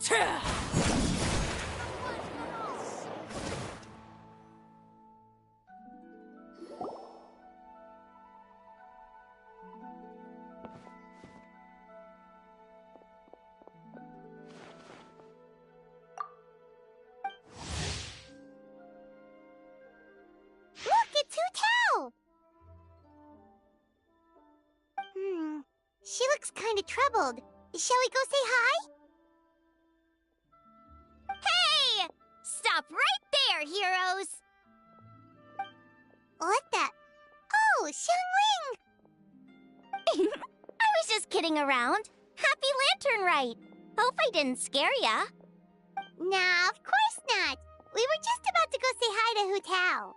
Look, it's Hu Tao! She looks kind of troubled. Shall we go say hi? Hey! Stop right there, heroes! What the? Oh, Xiangling! I was just kidding around. Happy Lantern Rite. Hope I didn't scare ya. Nah, of course not. We were just about to go say hi to Hu Tao.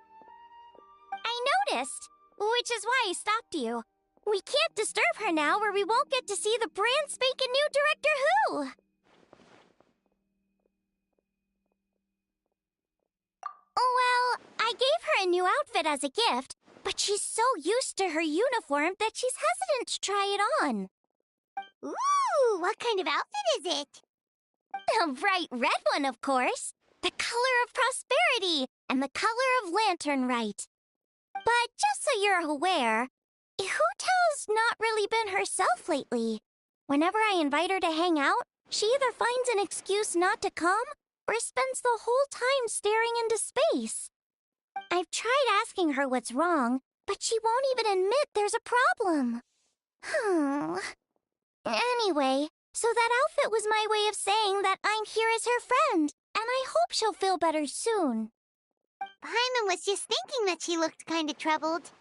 I noticed, which is why I stopped you. We can't disturb her now or we won't get to see the brand spanking new Director Who. Well, I gave her a new outfit as a gift, but she's so used to her uniform that she's hesitant to try it on. Ooh, what kind of outfit is it? A bright red one, of course. The color of prosperity and the color of Lantern Rite. But just so you're aware, Hu Tao's not really been herself lately. Whenever I invite her to hang out, she either finds an excuse not to come or spends the whole time staring into space. I've tried asking her what's wrong, but she won't even admit there's a problem. Anyway, so that outfit was my way of saying that I'm here as her friend, and I hope she'll feel better soon. Paimon was just thinking that she looked kind of troubled.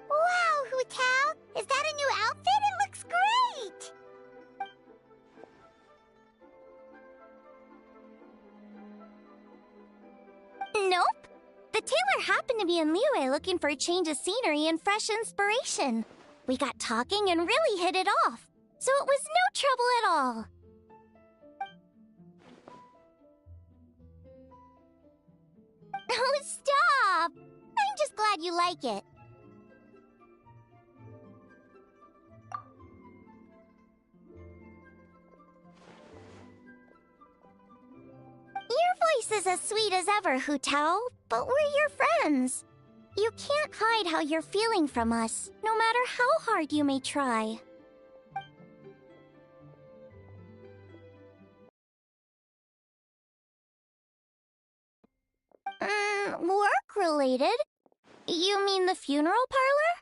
Wow, Hu Tao! Is that a new outfit? It looks great! Nope. The tailor happened to be in Liyue looking for a change of scenery and fresh inspiration. We got talking and really hit it off, so it was no trouble at all. Oh, stop! I'm just glad you like it. Your voice is as sweet as ever, Hu Tao, but we're your friends. You can't hide how you're feeling from us, no matter how hard you may try. Work-related? You mean the funeral parlor?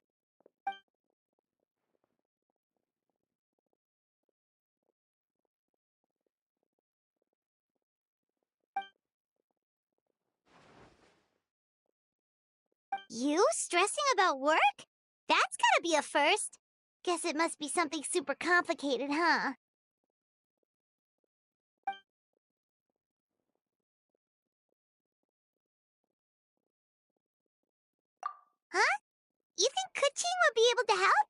You stressing about work? That's gotta be a first. Guess it must be something super complicated, huh? Huh? You think Kuching would be able to help?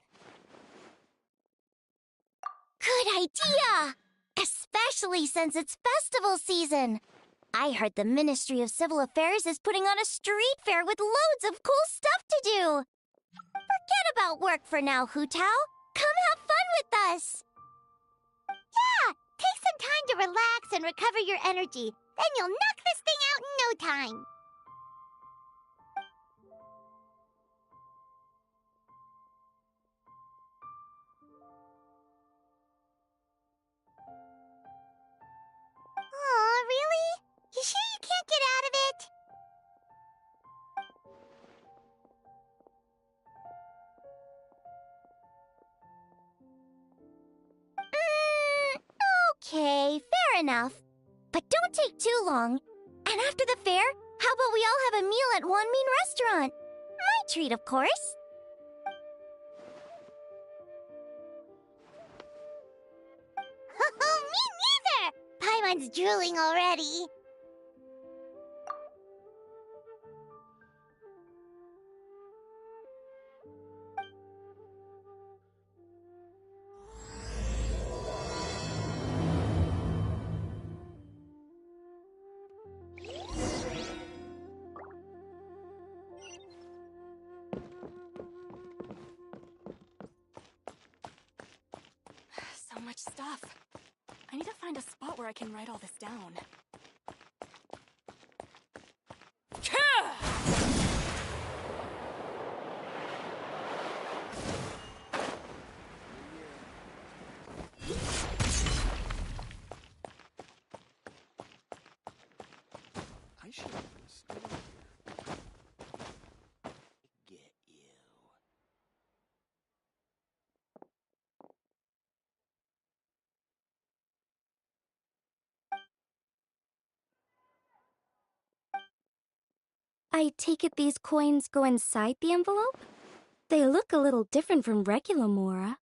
Good idea! Especially since it's festival season. I heard the Ministry of Civil Affairs is putting on a street fair with loads of cool stuff to do. Forget about work for now, Hu Tao. Come have fun with us. Yeah! Take some time to relax and recover your energy. Then you'll knock this thing out in no time. Aw, really? You sure you can't get out of it? Okay, fair enough. But don't take too long. And after the fair, how about we all have a meal at Wanmin Restaurant? My treat, of course. Me neither! Paimon's drooling already. So much stuff. I need to find a spot where I can write all this down. I should have been staying here. Get you. I take it these coins go inside the envelope? They look a little different from regular Mora.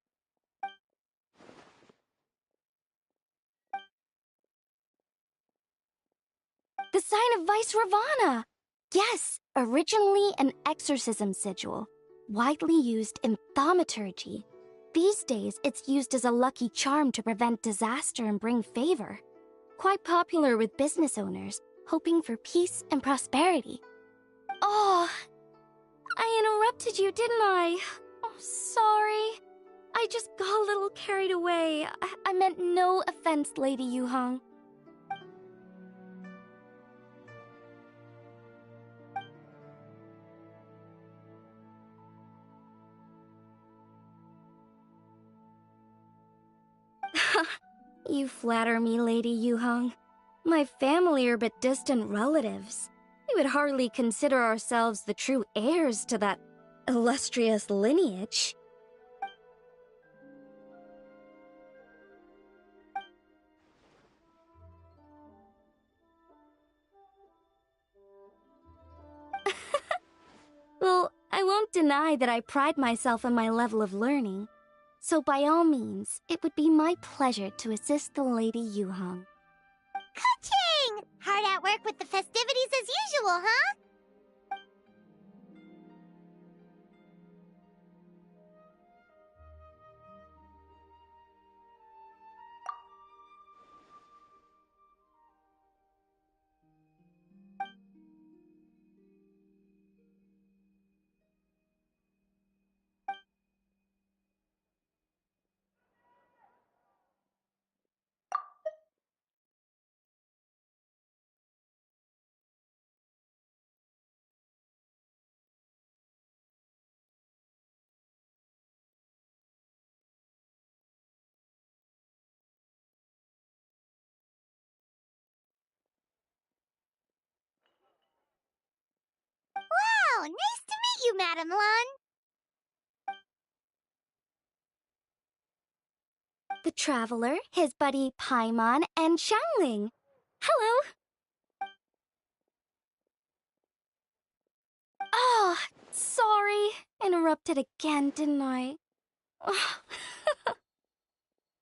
The sign of Vice Ravana! Yes, originally an exorcism sigil, widely used in thaumaturgy. These days, it's used as a lucky charm to prevent disaster and bring favor. Quite popular with business owners, hoping for peace and prosperity. Oh, I interrupted you, didn't I? Oh, sorry. I just got a little carried away. I meant no offense, Lady Yuhong. You flatter me, Lady Yuhong. My family are but distant relatives. We would hardly consider ourselves the true heirs to that illustrious lineage. Well, I won't deny that I pride myself on my level of learning. So by all means, it would be my pleasure to assist the Lady Yuhong. Ka-ching! Hard at work with the festivities as usual, huh? Wow, nice to meet you, Madam Lun. The Traveler, his buddy Paimon, and Xiangling. Hello! Oh, sorry. Interrupted again, didn't I?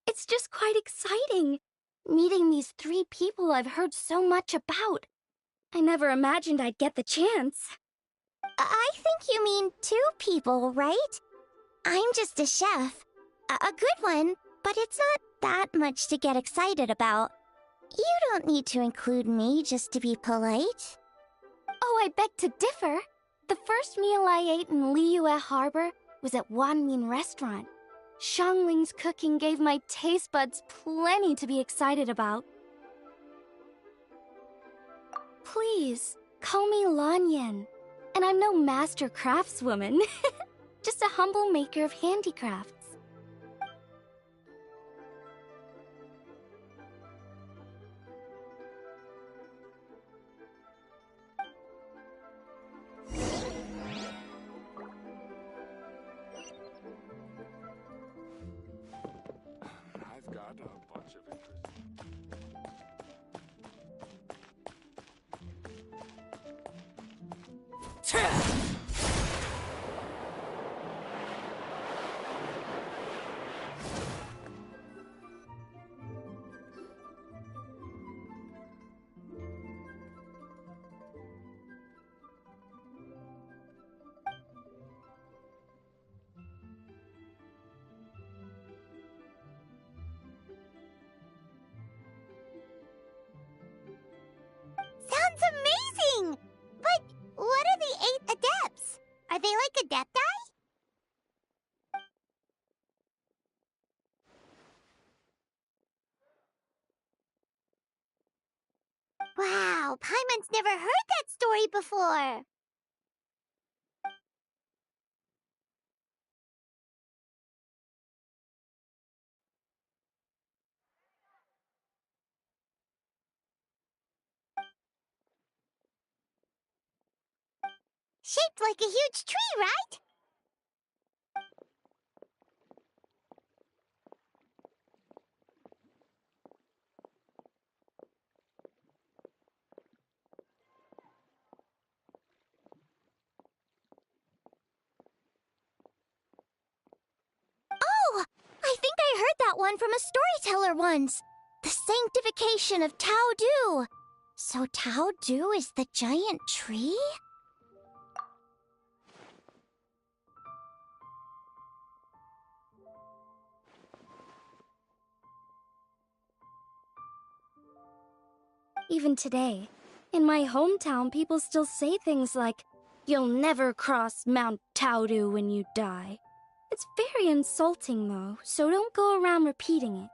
It's just quite exciting. Meeting these 3 people I've heard so much about. I never imagined I'd get the chance. I think you mean 2 people, right? I'm just a chef. A good one, but it's not that much to get excited about. You don't need to include me just to be polite. Oh, I beg to differ. The first meal I ate in Liyue Harbor was at Wanmin Restaurant. Xiangling's cooking gave my taste buds plenty to be excited about. Please, call me Lanyan. And I'm no master craftswoman. Just a humble maker of handicrafts. I've got a bunch of interest. Sounds amazing! But what are the 8 adepts? Are they like adepti? Wow, Paimon's never heard that story before. Shaped like a huge tree, right? Oh! I think I heard that one from a storyteller once. The sanctification of Tao Du. So Tao Du is the giant tree? Even today, in my hometown, people still say things like, "You'll never cross Mount Taudu when you die." It's very insulting, though, so don't go around repeating it.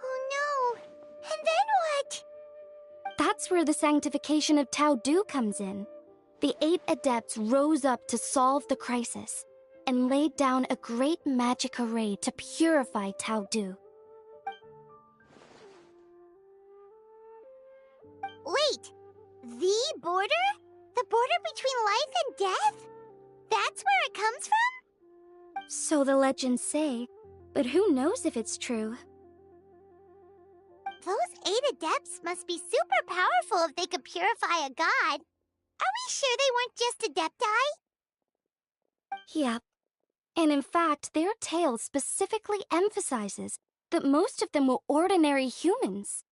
Oh no! And then what? That's where the sanctification of Taudu comes in. The 8 adepts rose up to solve the crisis and laid down a great magic array to purify Taudu. Wait! The border? The border between life and death? That's where it comes from? So the legends say, but who knows if it's true? Those 8 adepts must be super powerful if they could purify a god. Are we sure they weren't just adepti? Yep. And in fact, their tale specifically emphasizes that most of them were ordinary humans.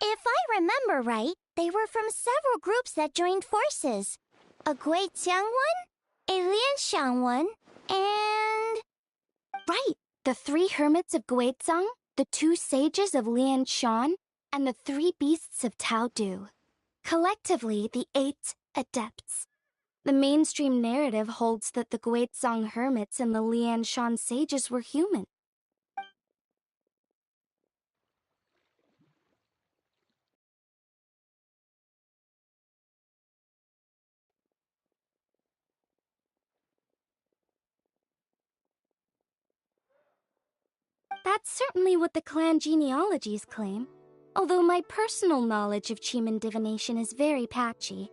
If I remember right, they were from several groups that joined forces. A Guixiang one, a Lianxiang one, and... Right! The 3 hermits of Guizang, the 2 sages of Lianshan, and the 3 beasts of Taudu. Collectively, the 8 adepts. The mainstream narrative holds that the Guizang hermits and the Lianshan sages were human. That's certainly what the clan genealogies claim, although my personal knowledge of Cheeman divination is very patchy.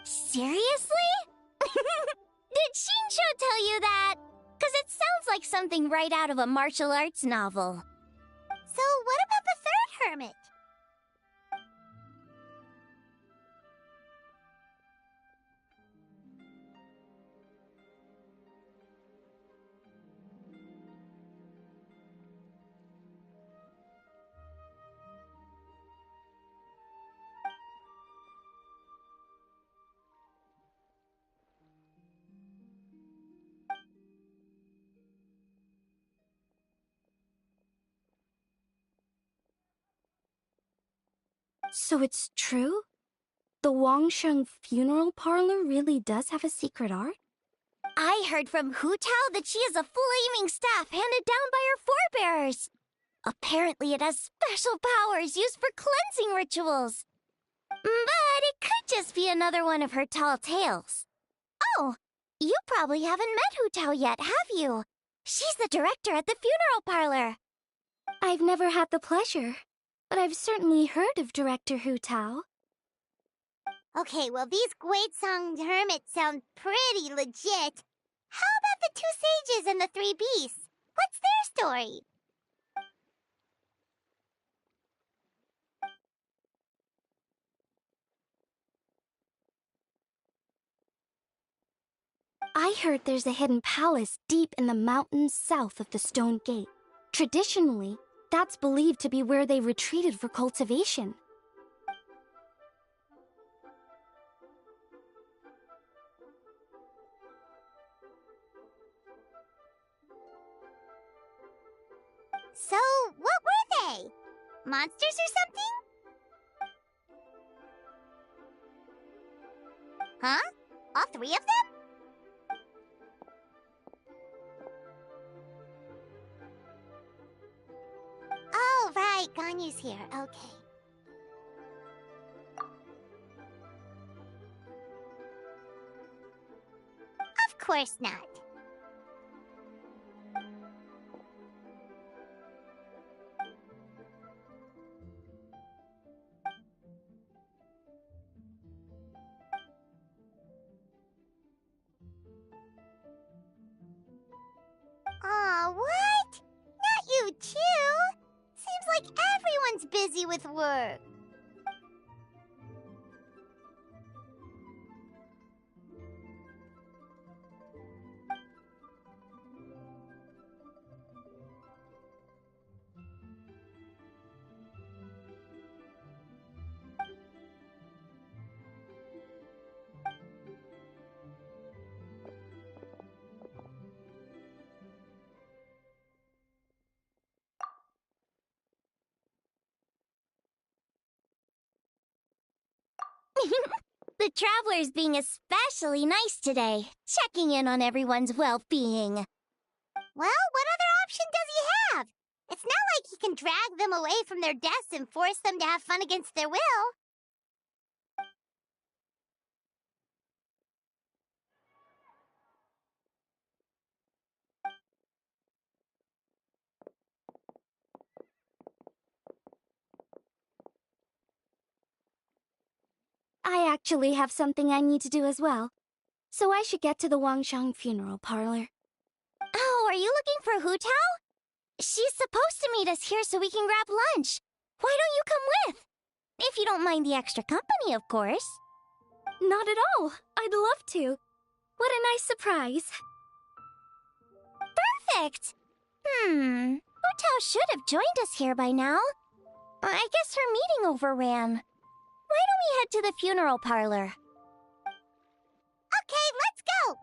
Seriously? Did Shinsho tell you that? 'Cause it sounds like something right out of a martial arts novel. So what about the 3rd hermit? So it's true? The Wangsheng funeral parlor really does have a secret art? I heard from Hu Tao that she has a flaming staff handed down by her forebears. Apparently it has special powers used for cleansing rituals. But it could just be another one of her tall tales. Oh, you probably haven't met Hu Tao yet, have you? She's the director at the funeral parlor. I've never had the pleasure, but I've certainly heard of Director Hu Tao. Okay, well, these Guizhong hermits sound pretty legit. How about the two sages and the three beasts? What's their story? I heard there's a hidden palace deep in the mountains south of the Stone Gate. Traditionally, that's believed to be where they retreated for cultivation. So, what were they? Monsters or something? Huh? All three of them? Oh, right. Ganyu's here. Okay. Of course not. Aw, what? Not you too? Seems like everyone's busy with work. The traveler's being especially nice today, checking in on everyone's well-being. Well, what other option does he have? It's not like he can drag them away from their deaths and force them to have fun against their will. I actually have something I need to do as well, so I should get to the Wangsheng funeral parlor. Oh, are you looking for Hu Tao? She's supposed to meet us here so we can grab lunch. Why don't you come with? If you don't mind the extra company, of course. Not at all. I'd love to. What a nice surprise. Perfect! Hu Tao should have joined us here by now. I guess her meeting overran. Why don't we head to the funeral parlor? Okay, let's go!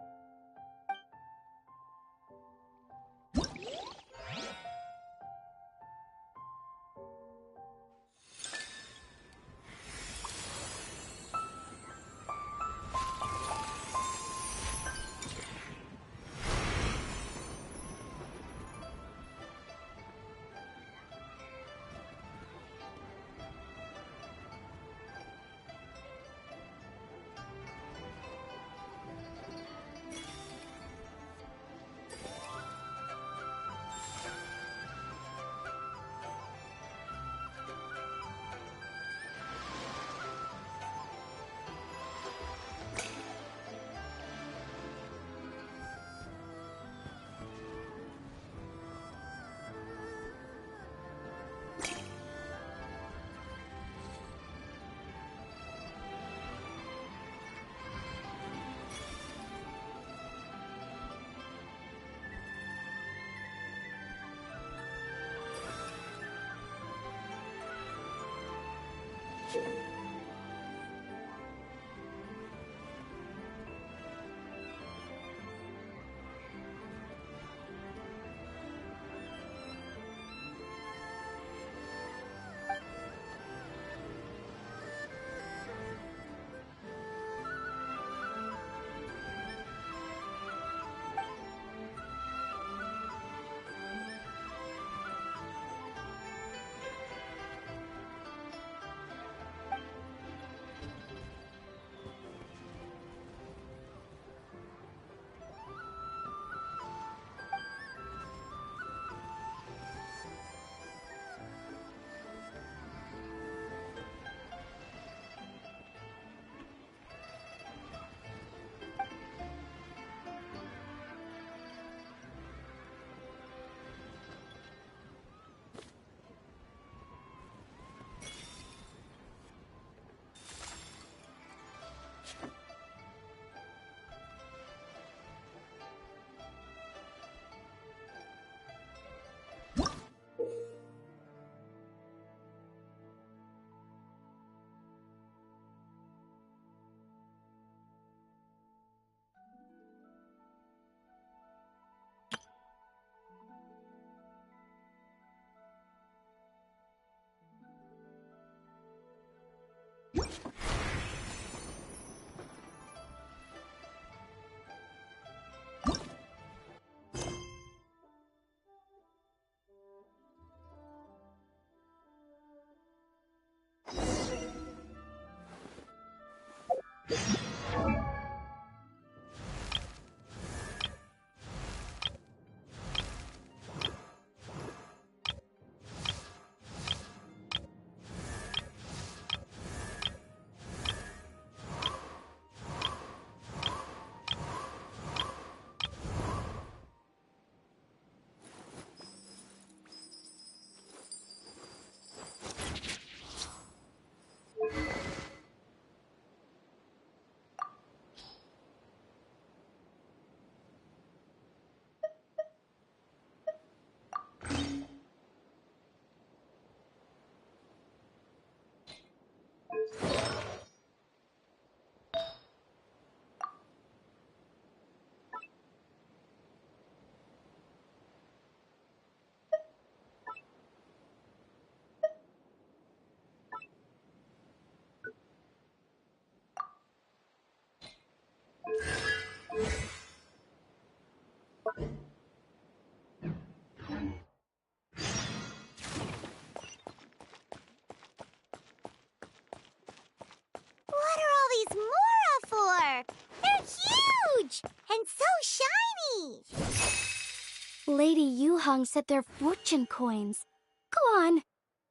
Lady Yuhong said they're fortune coins. Go on,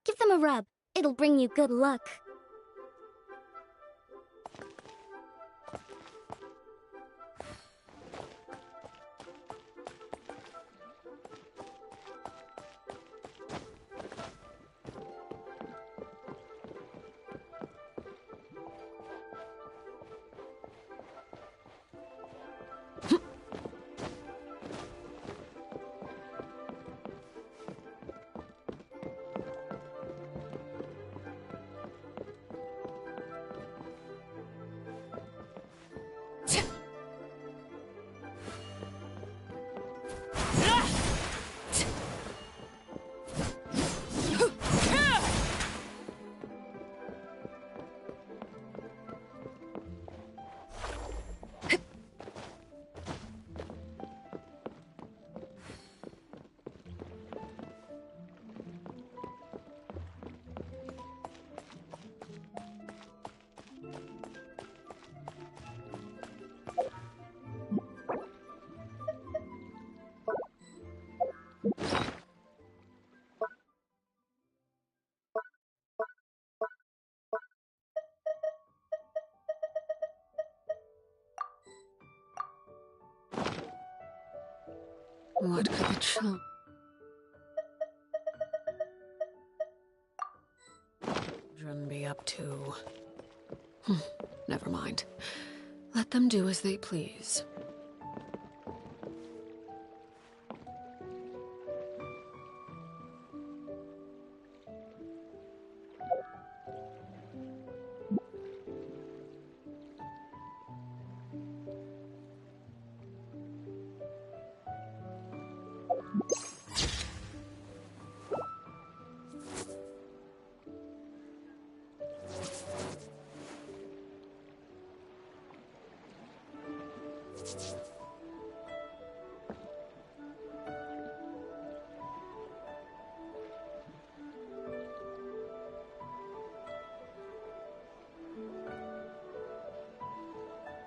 give them a rub. It'll bring you good luck. What could the children be up to? Never mind. Let them do as they please.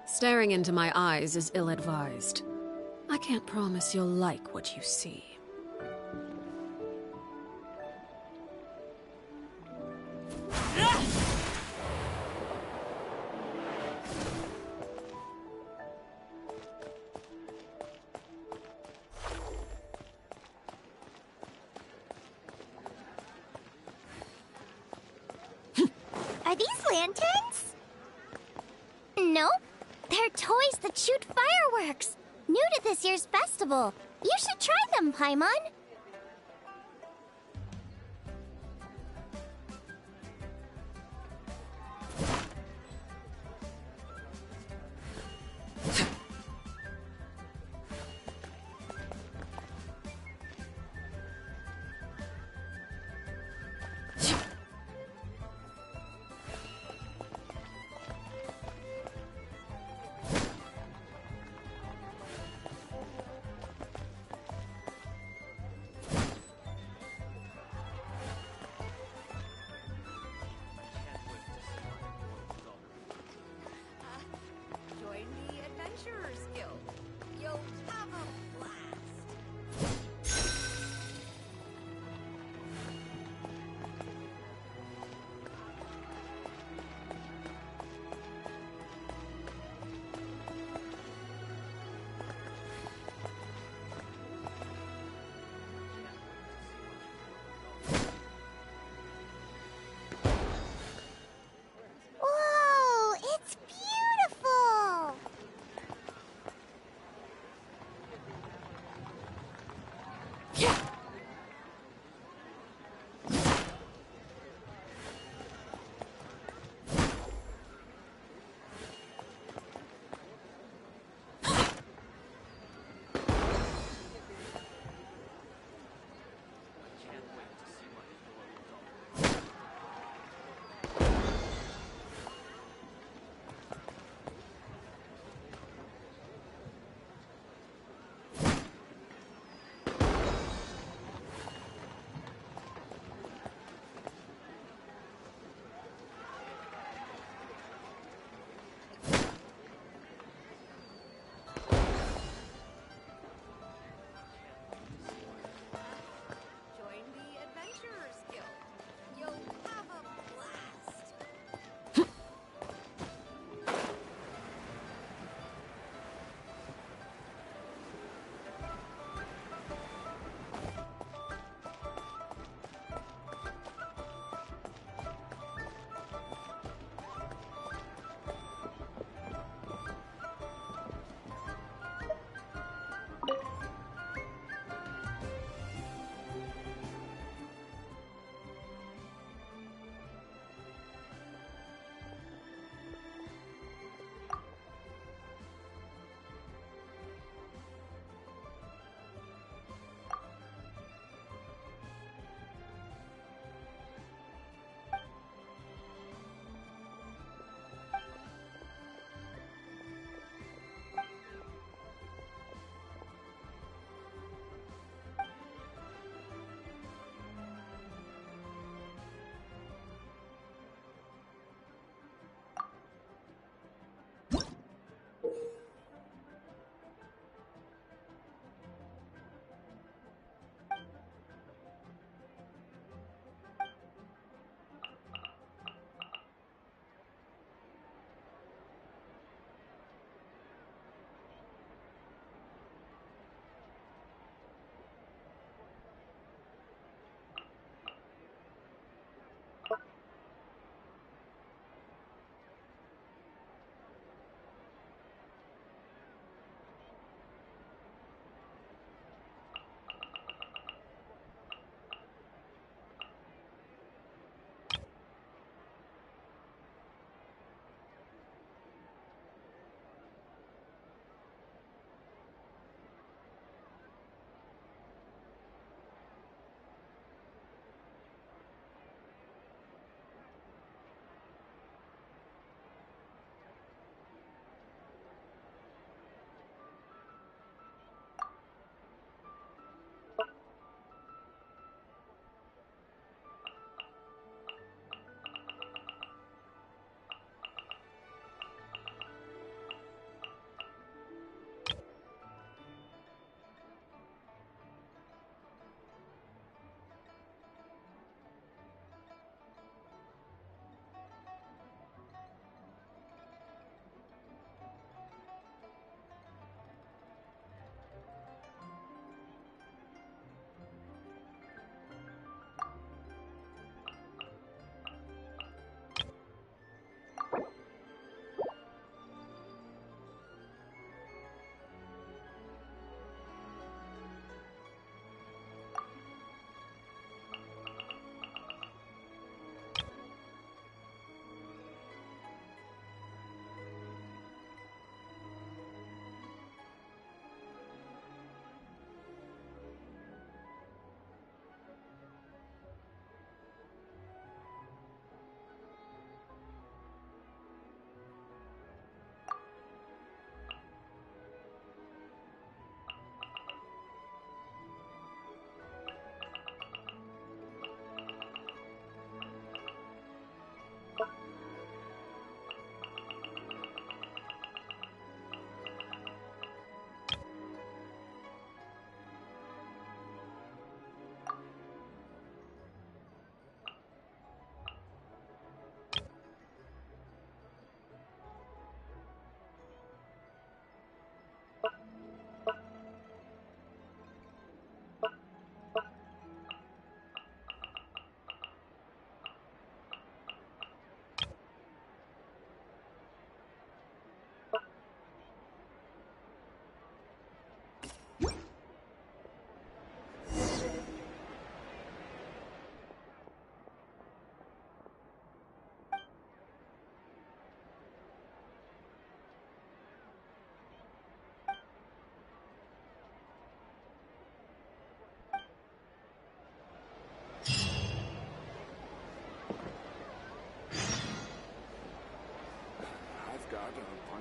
Staring into my eyes is ill-advised. I can't promise you'll like what you see. Are these lanterns? Nope. They're toys that shoot fireworks. New to this year's festival. You should try them, Paimon.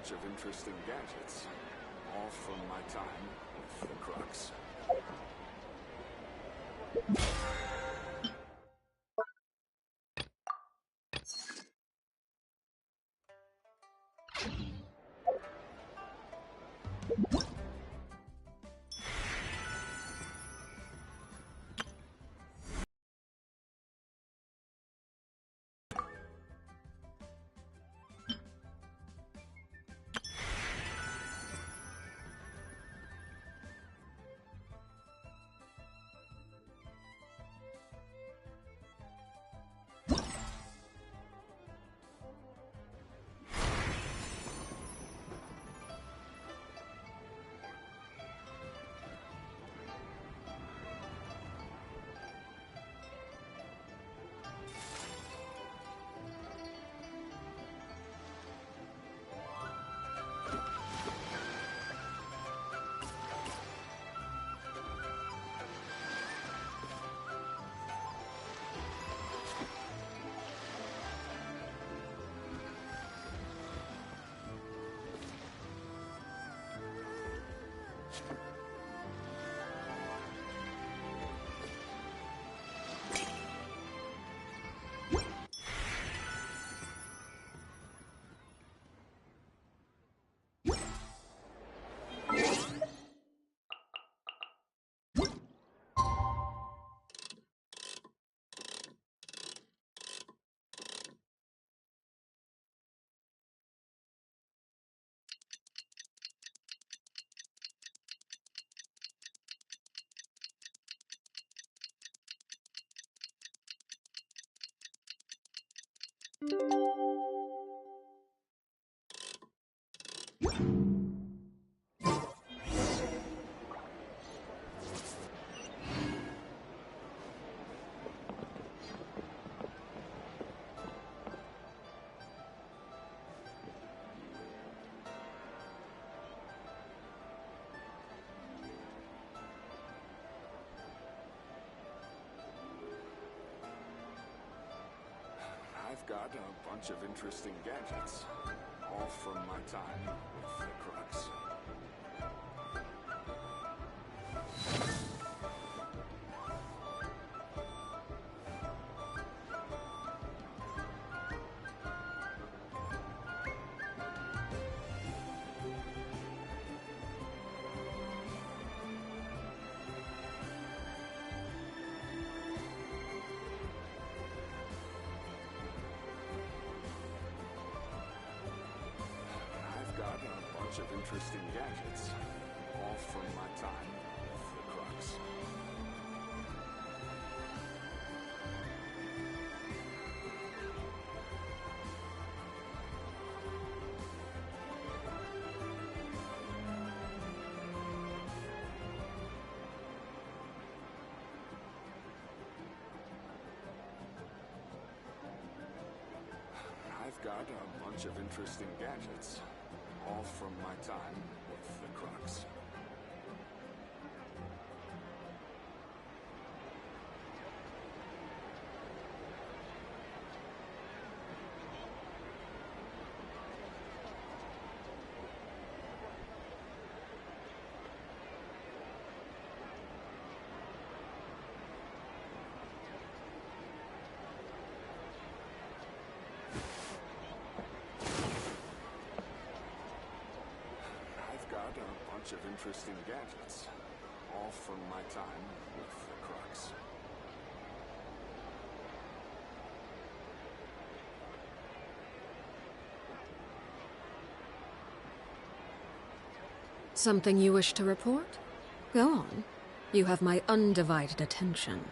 bunch of interesting gadgets, all from my time with the Crux. I've got a bunch of interesting gadgets, all from my time with the Crux. Of interesting gadgets, all from my time with the Crux. I've got a bunch of interesting gadgets, all from my time with the Crux. Of interesting gadgets, all from my time with the Crux. Something you wish to report? Go on. You have my undivided attention.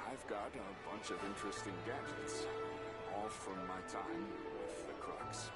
I've got a bunch of interesting gadgets, all from my time with the Crux.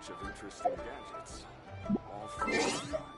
bunch of interesting gadgets. All for my time.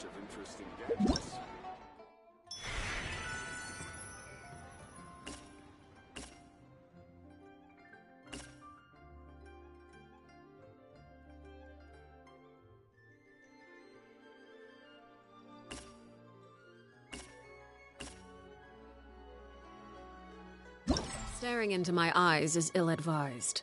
bunch of interesting gadgets. Staring into my eyes is ill-advised.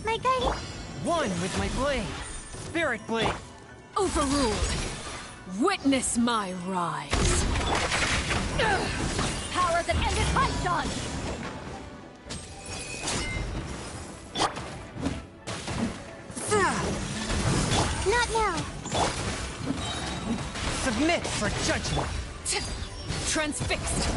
My guiding... One with my blade. Spirit blade. Overruled. Witness my rise. Power that ended Python! Not now! Submit for judgment. Transfixed.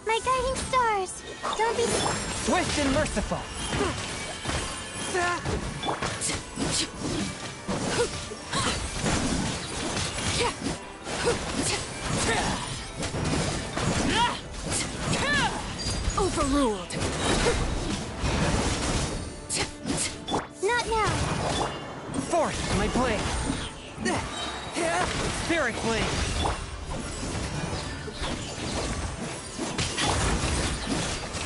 My guiding stars! Don't be... Swift and merciful. Overruled. Not now! Force my blade. Spirit blade.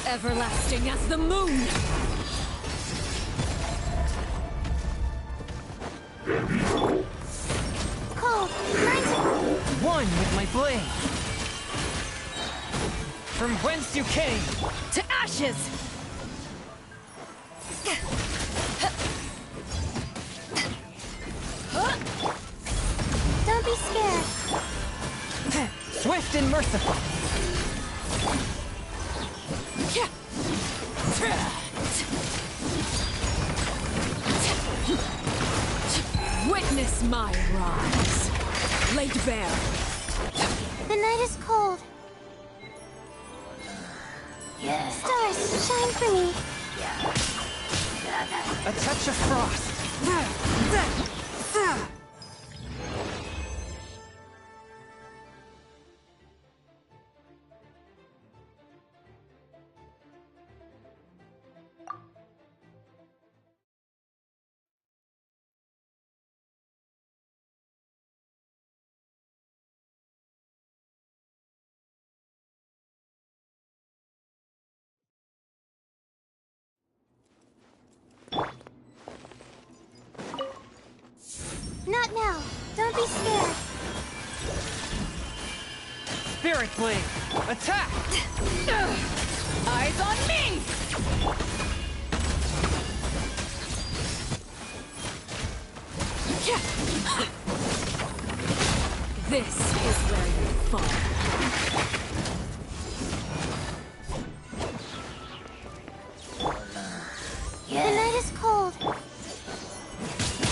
Everlasting as the moon. Cold! Mine's... One with my blade. From whence you came. To ashes. Don't be scared. Swift and merciful. Witness my rise. Laid bare. The night is cold. Stars, shine for me. A touch of frost. Not now. Don't be scared. Spirit blade. Attack. Eyes on me! This is where you fall. The night is cold.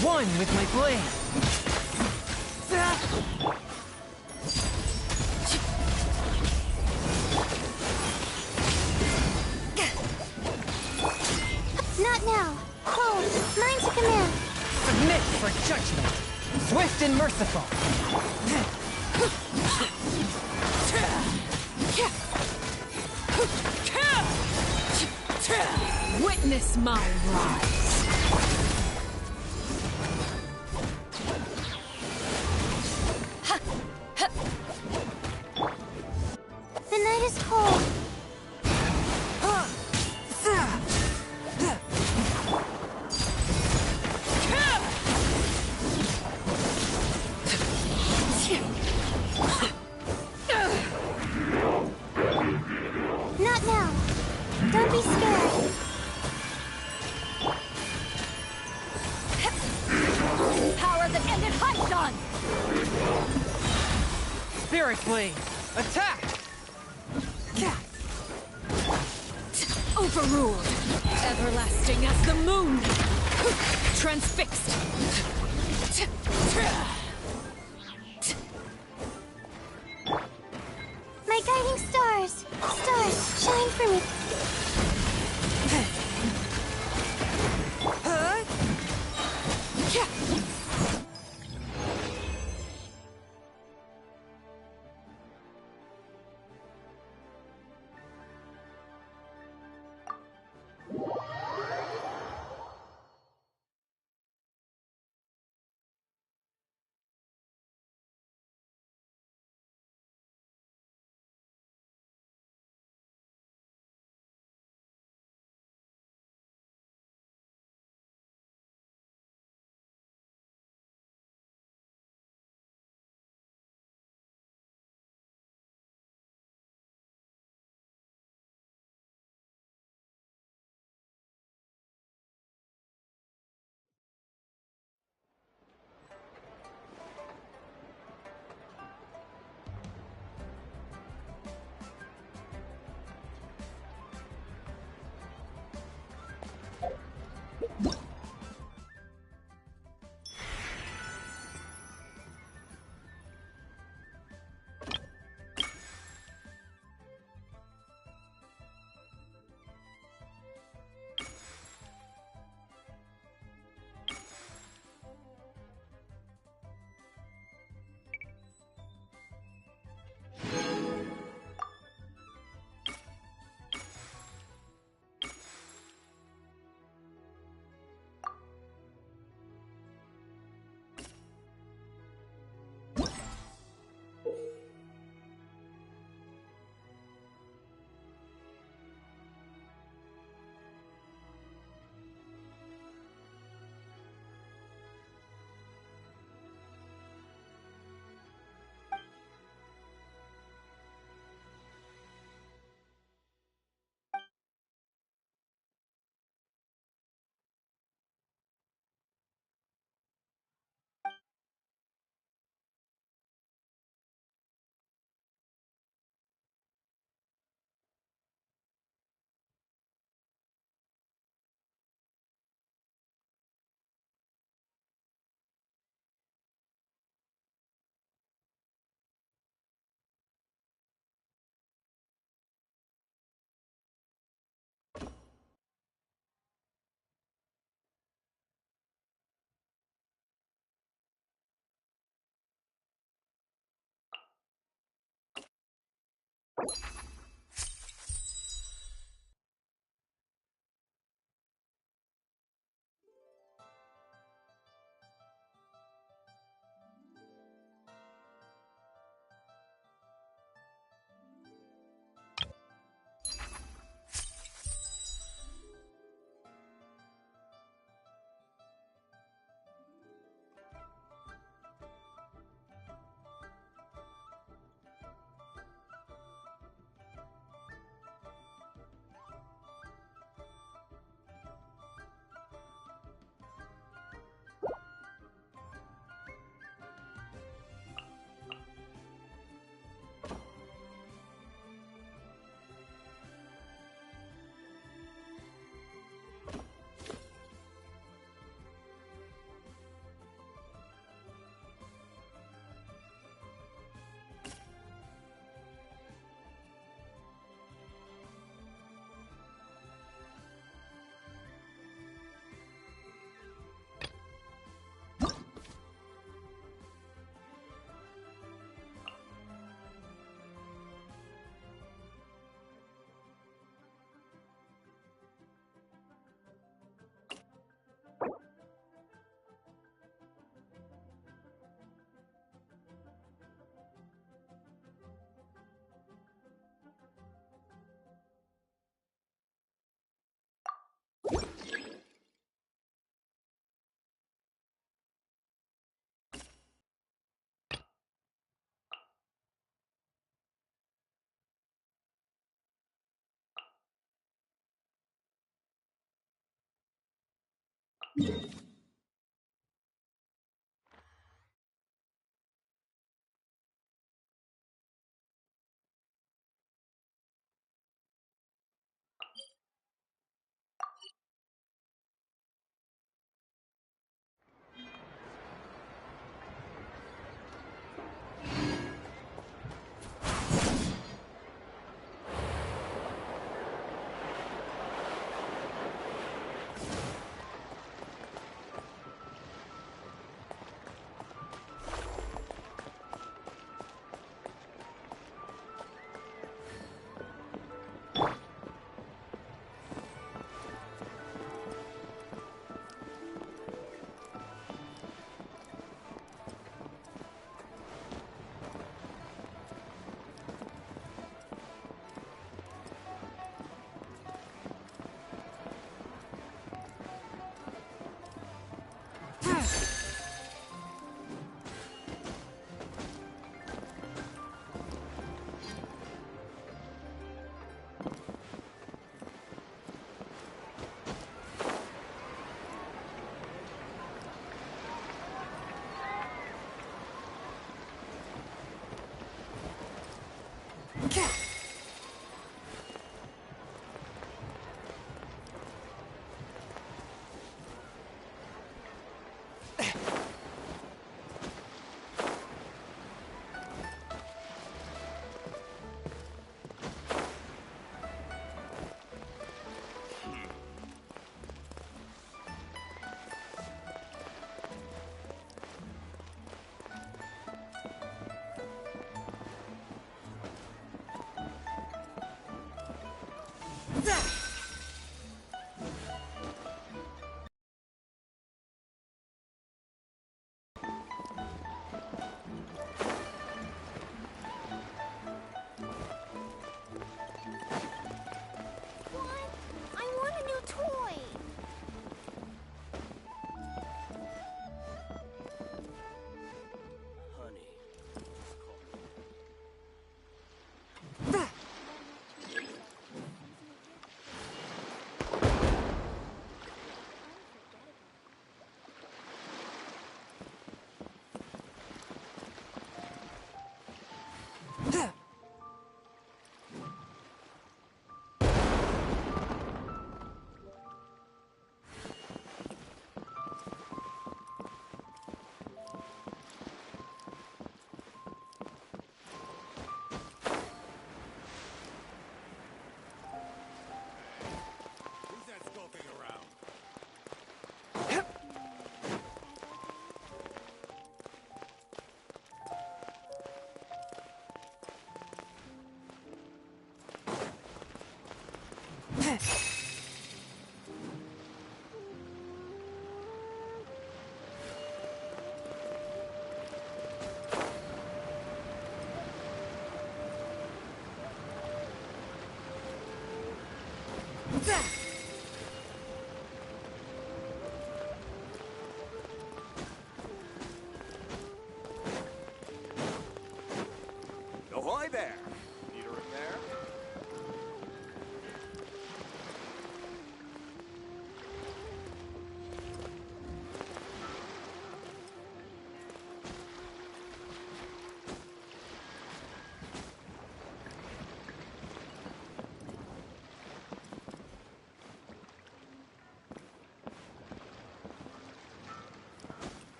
One with my blade. Not now. Cold. Mine's a command. Submit for judgment. Swift and merciful. Witness my rise. The night is cold. Not now. Don't be scared. Power that ended Python! Spirit blade. Attack. Overruled. Everlasting as the moon. Transfixed. My guiding stars! Stars, shine for me!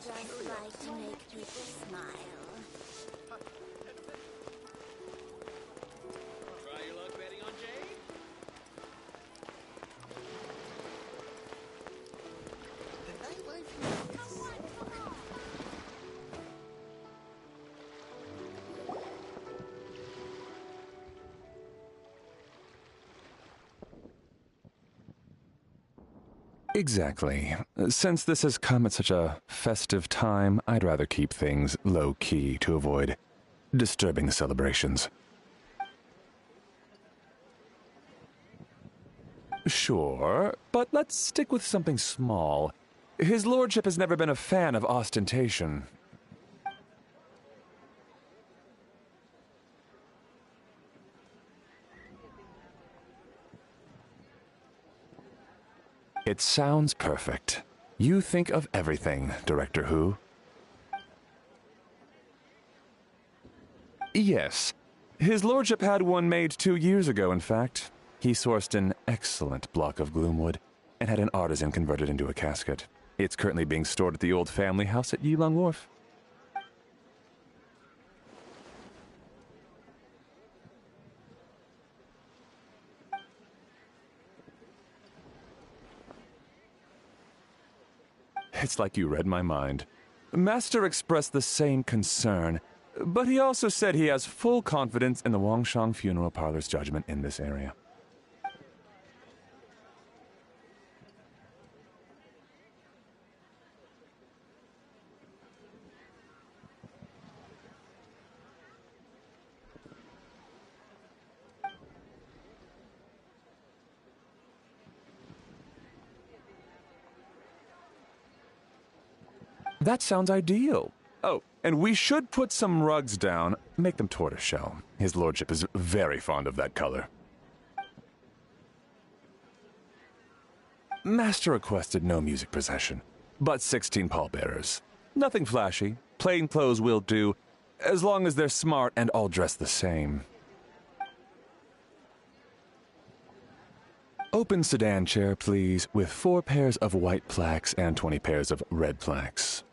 just like to make people smile. Try your luck betting on Jade? The nightlife. Come on, come on! Exactly. Since this has come at such a festive time, I'd rather keep things low-key to avoid disturbing the celebrations. Sure, but let's stick with something small. His lordship has never been a fan of ostentation. It sounds perfect. You think of everything, Director Who. Yes. His lordship had one made 2 years ago, in fact. He sourced an excellent block of gloomwood and had an artisan convert it into a casket. It's currently being stored at the old family house at Yilong Wharf. It's like you read my mind. Master expressed the same concern, but he also said he has full confidence in the Wangshang Funeral Parlor's judgment in this area. That sounds ideal. Oh, and we should put some rugs down. Make them tortoiseshell. His lordship is very fond of that color. Master requested no music procession, but 16 pallbearers. Nothing flashy. Plain clothes will do, as long as they're smart and all dressed the same. Open sedan chair, please, with 4 pairs of white plaques and 20 pairs of red plaques.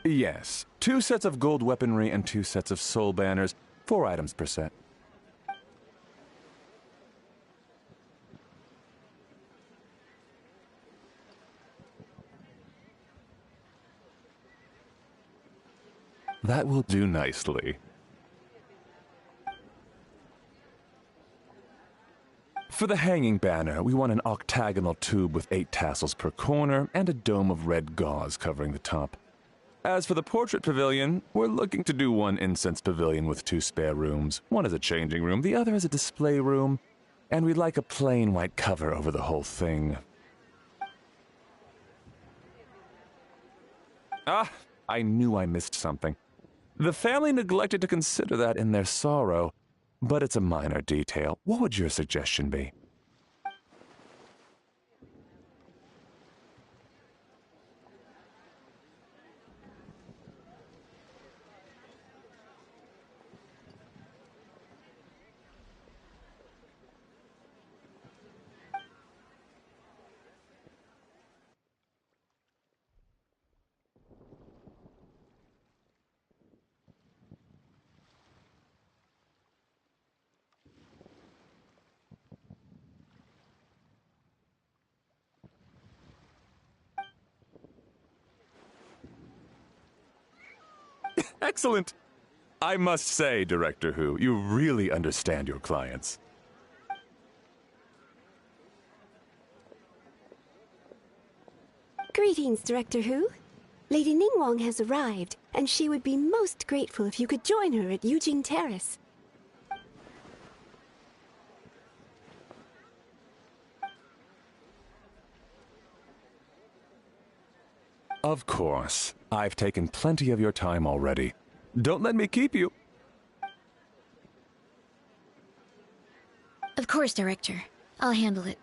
Yes, 2 sets of gold weaponry and 2 sets of soul banners, 4 items per set. That will do nicely. For the hanging banner, we want an octagonal tube with 8 tassels per corner and a dome of red gauze covering the top. As for the portrait pavilion, we're looking to do 1 incense pavilion with 2 spare rooms. One is a changing room, the other is a display room, and we'd like a plain white cover over the whole thing. Ah, I knew I missed something. The family neglected to consider that in their sorrow, but it's a minor detail. What would your suggestion be? Excellent! I must say, Director Who, you really understand your clients. Greetings, Director Who. Lady Ningguang has arrived, and she would be most grateful if you could join her at Yujing Terrace. Of course. I've taken plenty of your time already. Don't let me keep you. Of course, Director. I'll handle it.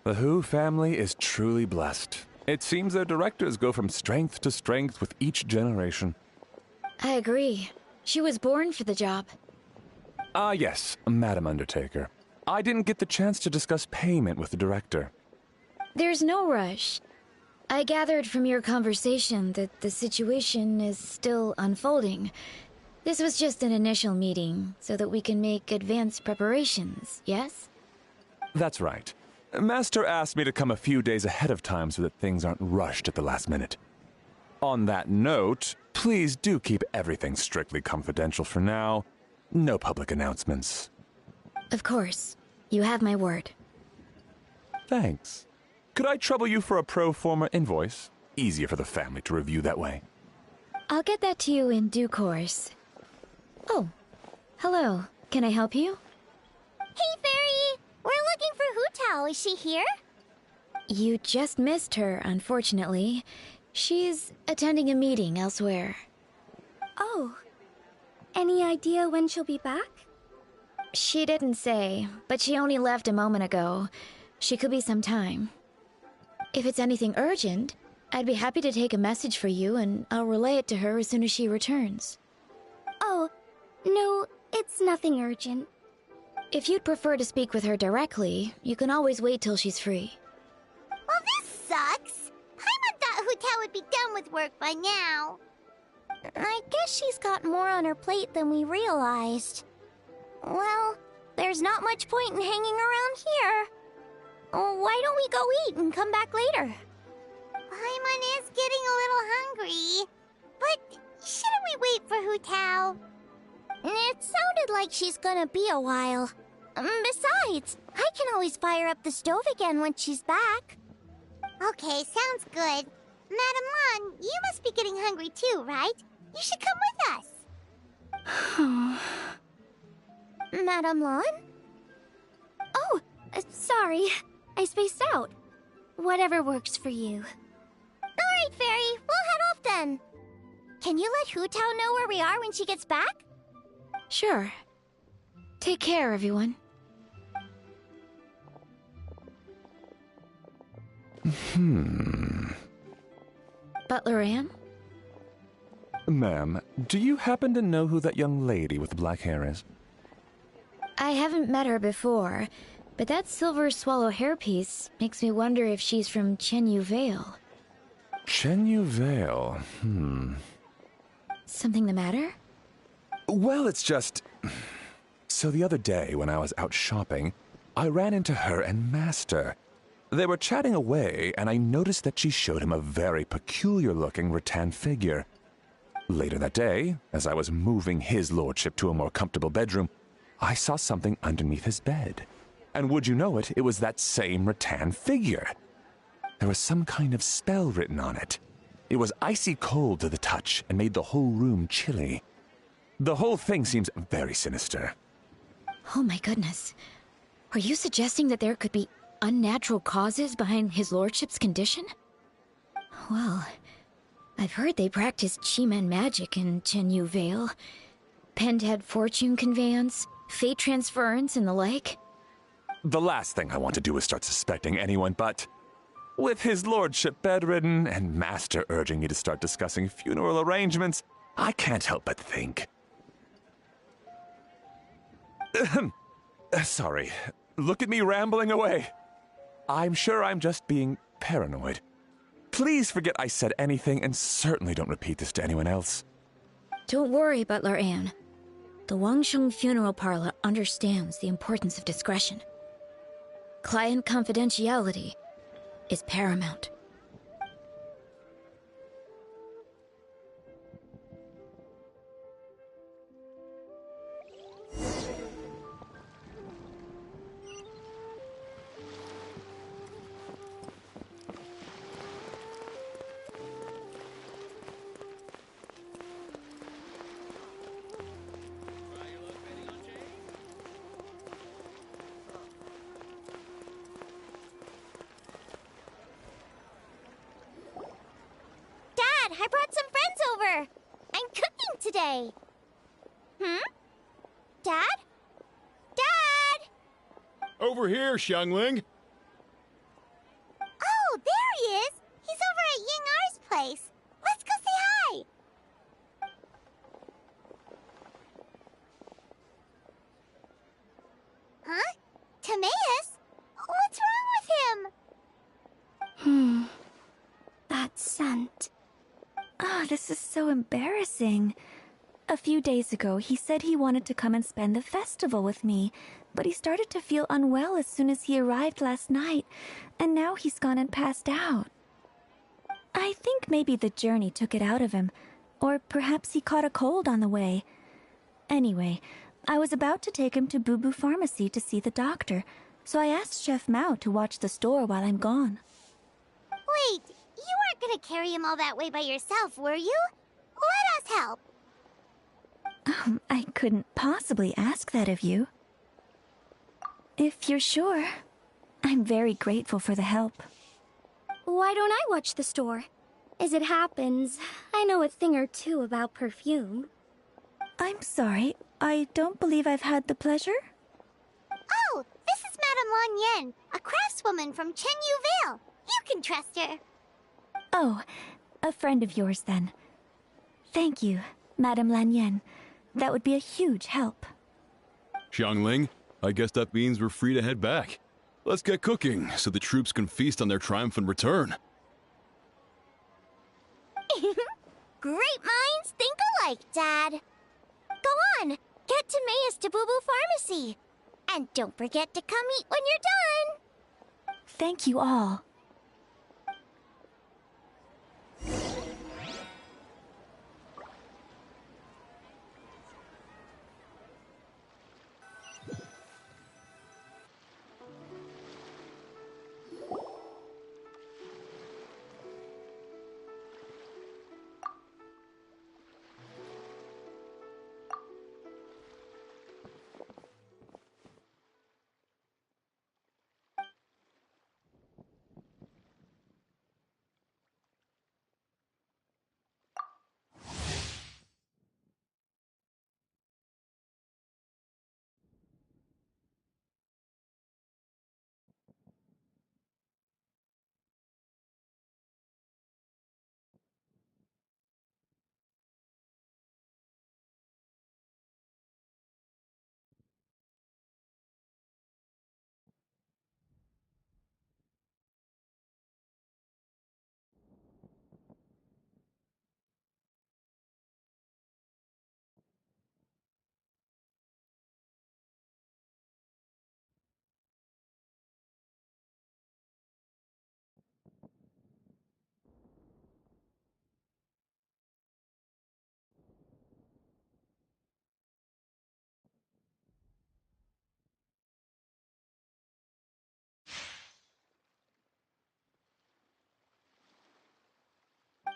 The Who family is truly blessed. It seems their directors go from strength to strength with each generation. I agree. She was born for the job. Ah, yes, Madam Undertaker. I didn't get the chance to discuss payment with the director. There's no rush. I gathered from your conversation that the situation is still unfolding. This was just an initial meeting, so that we can make advanced preparations, yes? That's right. Master asked me to come a few days ahead of time so that things aren't rushed at the last minute. On that note, please do keep everything strictly confidential for now. No public announcements. Of course. You have my word. Thanks. Could I trouble you for a pro forma invoice? Easier for the family to review that way. I'll get that to you in due course. Oh, hello. Can I help you? Hey, Fairy! We're looking for Hu Tao. Is she here? You just missed her, unfortunately. She's attending a meeting elsewhere. Oh. Any idea when she'll be back? She didn't say, but she only left a moment ago. She could be some time. If it's anything urgent, I'd be happy to take a message for you and I'll relay it to her as soon as she returns. Oh, no, it's nothing urgent. If you'd prefer to speak with her directly, you can always wait till she's free. Well, this sucks. Paimon thought Hu Tao would be done with work by now. I guess she's got more on her plate than we realized. Well, there's not much point in hanging around here. Why don't we go eat and come back later? Paimon is getting a little hungry. But shouldn't we wait for Hu Tao? It sounded like she's gonna be a while. Besides, I can always fire up the stove again when she's back. Okay, sounds good. Madame Lan, you must be getting hungry too, right? You should come with us. Madame Lan? Oh, sorry. I spaced out. Whatever works for you. Alright, Fairy, we'll head off then. Can you let Hu Tao know where we are when she gets back? Sure. Take care, everyone. Butler Anne? Ma'am, do you happen to know who that young lady with the black hair is? I haven't met her before, but that silver swallow hairpiece makes me wonder if she's from Chenyu Vale. Chenyu Vale, Something the matter? Well, it's just... So the other day, when I was out shopping, I ran into her and Master. They were chatting away, and I noticed that she showed him a very peculiar-looking rattan figure. Later that day, as I was moving his lordship to a more comfortable bedroom, I saw something underneath his bed. And would you know it, it was that same rattan figure. There was some kind of spell written on it. It was icy cold to the touch and made the whole room chilly. The whole thing seems very sinister. Oh my goodness. Are you suggesting that there could be unnatural causes behind his lordship's condition? Well, I've heard they practice Chi-Man magic in Chenyu Vale. Penned-head fortune conveyance, fate transference, and the like. The last thing I want to do is start suspecting anyone, but... with his lordship bedridden and Master urging me to start discussing funeral arrangements, I can't help but think. Sorry. Look at me rambling away. I'm sure I'm just being paranoid. Please forget I said anything, and certainly don't repeat this to anyone else. Don't worry, Butler Anne. The Wangsheng Funeral Parlor understands the importance of discretion. Client confidentiality is paramount. I brought some friends over. I'm cooking today. Dad? Dad! Over here, Xiangling. Oh, there he is. He's over at Ying R's place. Let's go say hi. Huh? Oh, this is so embarrassing. A few days ago, he said he wanted to come and spend the festival with me, but he started to feel unwell as soon as he arrived last night, and now he's gone and passed out. I think maybe the journey took it out of him, or perhaps he caught a cold on the way. Anyway, I was about to take him to Boo Boo Pharmacy to see the doctor, so I asked Chef Mao to watch the store while I'm gone. Wait, you weren't gonna carry him all that way by yourself, were you? Let us help. I couldn't possibly ask that of you. If you're sure, I'm very grateful for the help. Why don't I watch the store? As it happens, I know a thing or two about perfume. I'm sorry, I don't believe I've had the pleasure. Oh, this is Madame Lan Yen, a craftswoman from Chen Yu Vale. You can trust her. Oh, a friend of yours then. Thank you, Madame Lan Yen. That would be a huge help. Xiangling, I guess that means we're free to head back. Let's get cooking so the troops can feast on their triumphant return. Great minds think alike, Dad. Go on, get to Mayus to Boo Boo Pharmacy. And don't forget to come eat when you're done. Thank you all.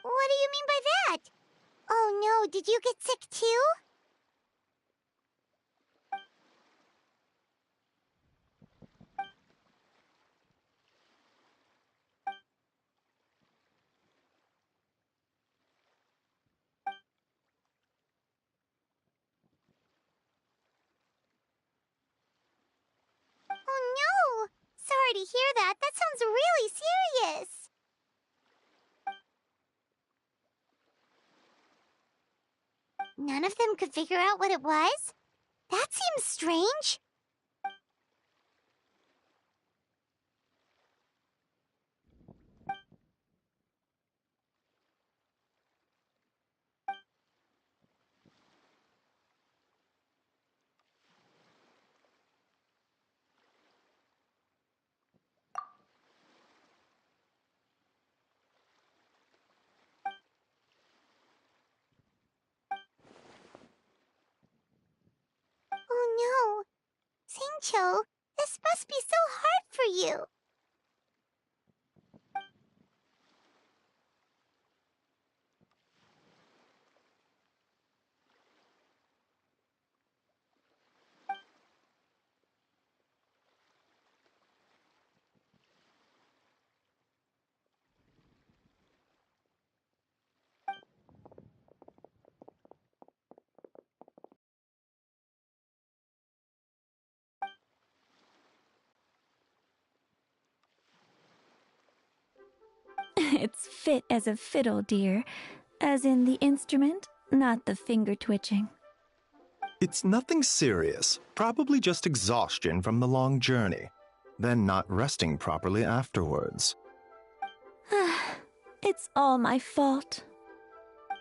What do you mean by that? Oh no, did you get sick too? Oh no! Sorry to hear that. That sounds really serious. None of them could figure out what it was? That seems strange. Oh no. Xingqiu, this must be so hard for you. It's fit as a fiddle, dear. As in the instrument, not the finger twitching. It's nothing serious. Probably just exhaustion from the long journey. Then not resting properly afterwards. It's all my fault.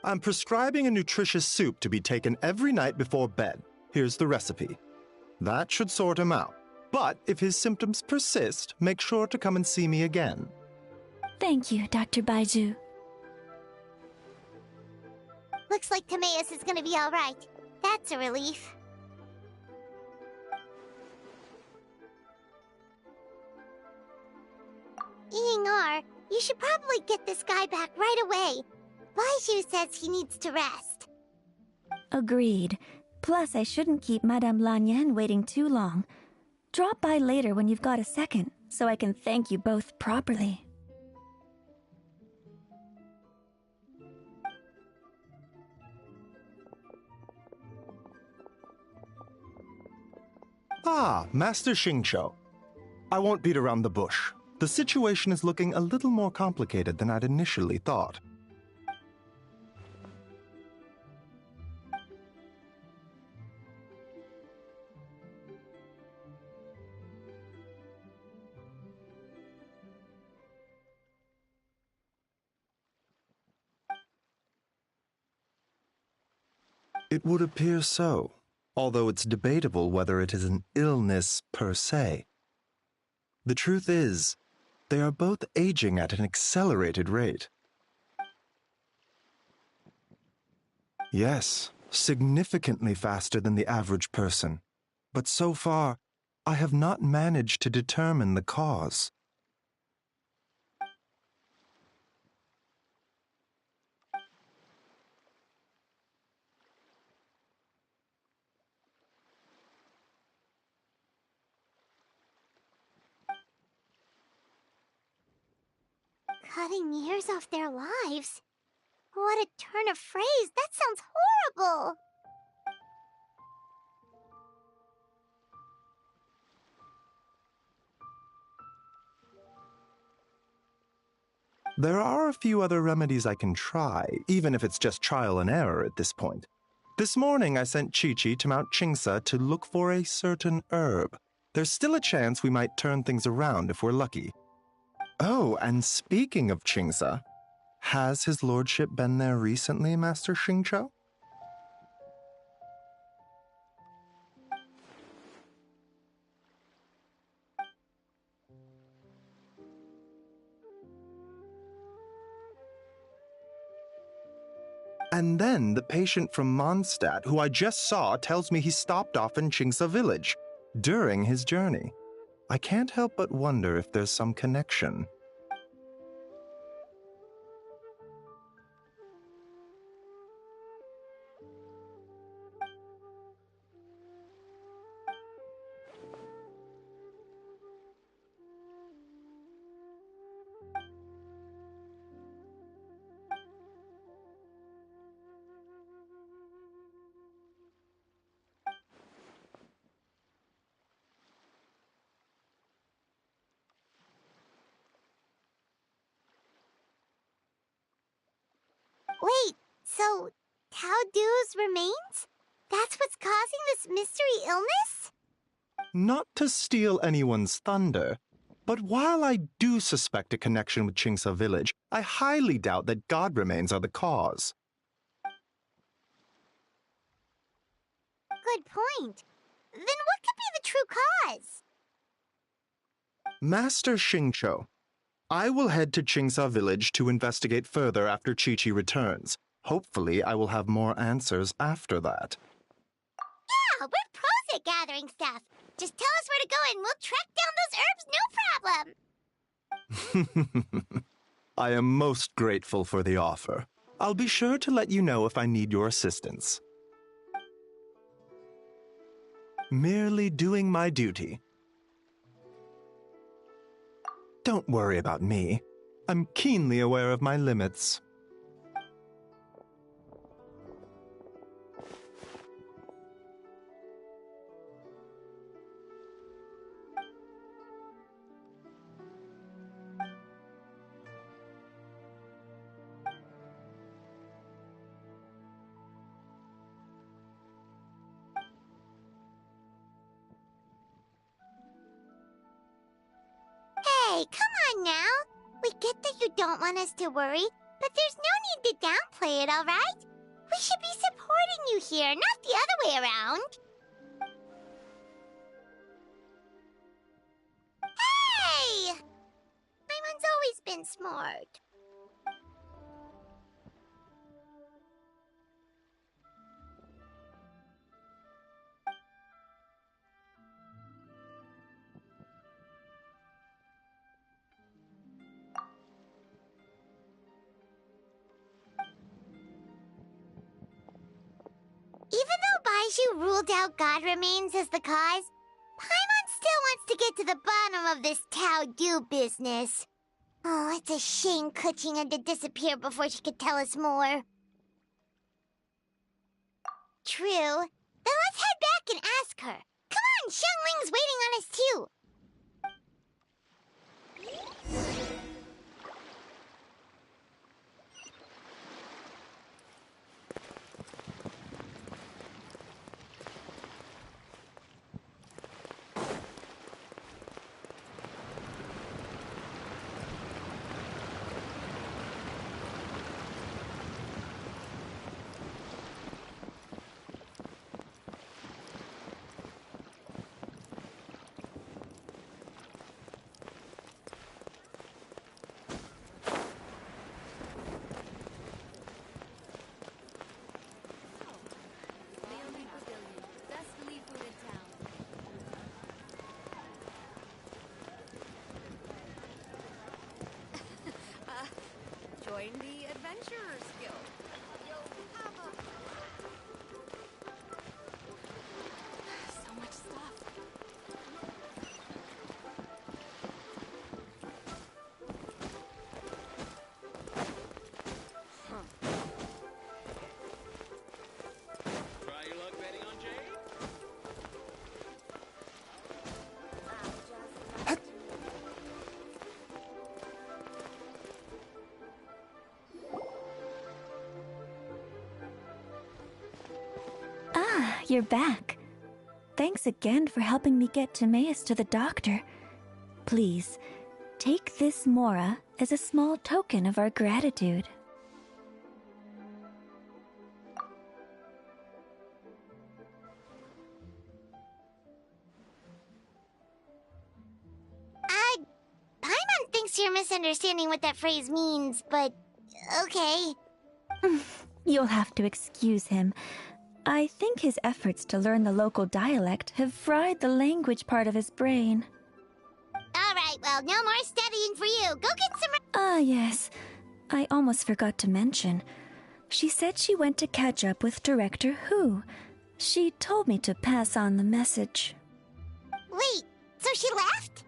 I'm prescribing a nutritious soup to be taken every night before bed. Here's the recipe. That should sort him out. But if his symptoms persist, make sure to come and see me again. Thank you, Dr. Baiju. Looks like Timaeus is gonna be alright. That's a relief. Eeying-R, you should probably get this guy back right away. Baiju says he needs to rest. Agreed. Plus, I shouldn't keep Madame Lanyan waiting too long. Drop by later when you've got a second, so I can thank you both properly. Ah, Master Xingqiu. I won't beat around the bush. The situation is looking a little more complicated than I'd initially thought. It would appear so, although it's debatable whether it is an illness per se. The truth is, they are both aging at an accelerated rate. Yes, significantly faster than the average person. But so far, I have not managed to determine the cause. Cutting years off their lives? What a turn of phrase! That sounds horrible! There are a few other remedies I can try, even if it's just trial and error at this point. This morning I sent Chi-Chi to Mount Qingsa to look for a certain herb. There's still a chance we might turn things around if we're lucky. Oh, and speaking of Qingsa, has his lordship been there recently, Master Xingqiu? And then the patient from Mondstadt, who I just saw, tells me he stopped off in Qingsa village during his journey. I can't help but wonder if there's some connection. Wait, so Tao Du's remains? That's what's causing this mystery illness? Not to steal anyone's thunder, but while I do suspect a connection with Qingsa village, I highly doubt that god remains are the cause. Good point. Then what could be the true cause? Master Xingqiu, I will head to Qingsa village to investigate further after Chi-Chi returns. Hopefully, I will have more answers after that. Yeah, we're pros at gathering stuff. Just tell us where to go and we'll track down those herbs, no problem. I am most grateful for the offer. I'll be sure to let you know if I need your assistance. Merely doing my duty. Don't worry about me. I'm keenly aware of my limits. Hey, come on now. We get that you don't want us to worry, But there's no need to downplay it, all right? We should be supporting you here, not the other way around. Hey! Paimon's always been smart. Even though Baizhu ruled out God Remains as the cause, Paimon still wants to get to the bottom of this Tao Du business. Oh, it's a shame Kuching had to disappear before she could tell us more. True. Then let's head back and ask her. Come on, Xiangling's waiting on us too. Join the Adventurers Guild. So much stuff. Try your luck betting on Jade? Ah, you're back. Thanks again for helping me get Timaeus to the doctor. Please, take this Mora as a small token of our gratitude. Paimon thinks you're misunderstanding what that phrase means, but okay. You'll have to excuse him. I think his efforts to learn the local dialect have fried the language part of his brain. Alright, well, no more studying for you. Go get some... Ah, yes. I almost forgot to mention. She said she went to catch up with Director Hu. She told me to pass on the message. Wait, so she left?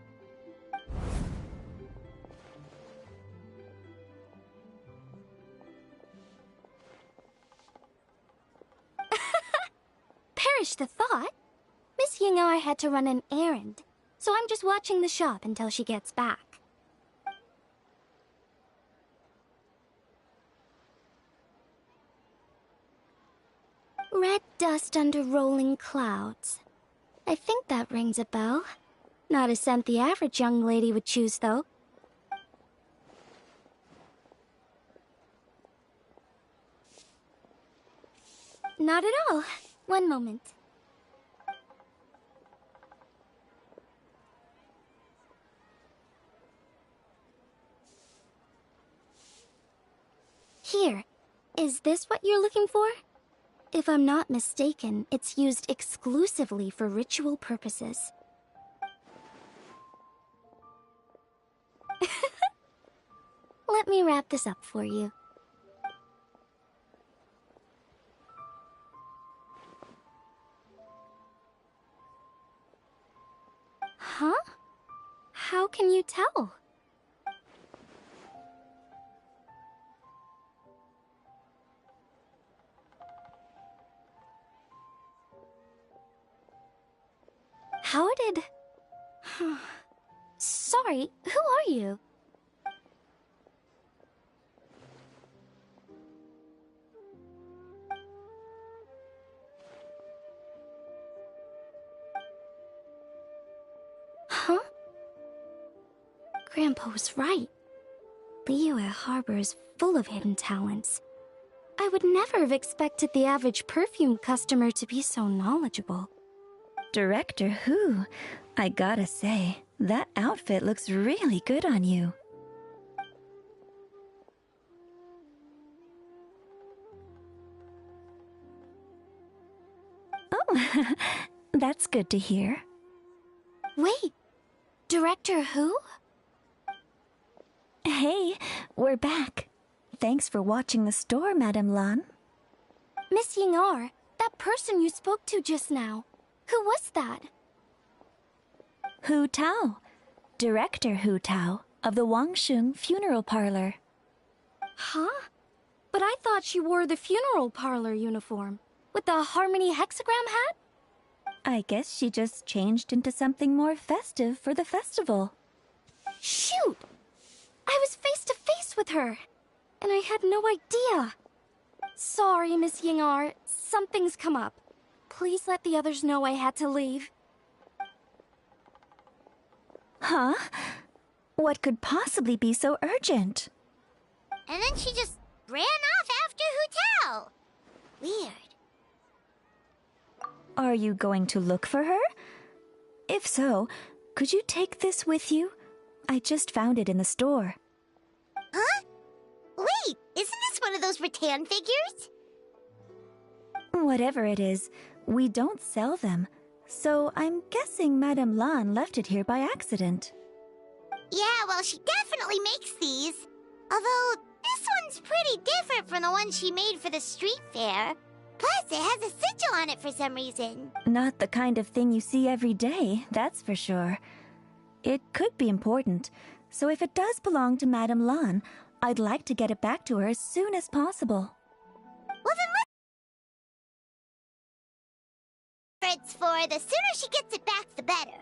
Perish the thought. Miss Ying'er had to run an errand, so I'm just watching the shop until she gets back. Red dust under rolling clouds. I think that rings a bell. Not a scent the average young lady would choose, though. Not at all. One moment. Here. Is this what you're looking for? If I'm not mistaken, it's used exclusively for ritual purposes. Let me wrap this up for you. Huh? How can you tell? How did... Sorry, who are you? Huh? Grandpa was right. Liyue Harbor is full of hidden talents. I would never have expected the average perfume customer to be so knowledgeable. Director Who? I gotta say, that outfit looks really good on you. Oh, that's good to hear. Wait, Director Who? Hey, we're back. Thanks for watching the store, Madame Lan. Miss Ying'er, that person you spoke to just now. Who was that? Hu Tao. Director Hu Tao of the Wangsheng Funeral Parlor. Huh? But I thought she wore the funeral parlor uniform, with the Harmony hexagram hat? I guess she just changed into something more festive for the festival. Shoot! I was face to face with her, and I had no idea. Sorry, Miss Ying'er, something's come up. Please let the others know I had to leave. Huh? What could possibly be so urgent? And then she just ran off after Hu Tao. Weird. Are you going to look for her? If so, could you take this with you? I just found it in the store. Huh? Wait, isn't this one of those rattan figures? Whatever it is, we don't sell them. So I'm guessing Madame Lan left it here by accident. Yeah, well, she definitely makes these. Although, this one's pretty different from the one she made for the street fair. Plus, it has a sigil on it for some reason. Not the kind of thing you see every day, that's for sure. It could be important, so if it does belong to Madame Lan, I'd like to get it back to her as soon as possible. Well, then it's for the sooner she gets it back, the better.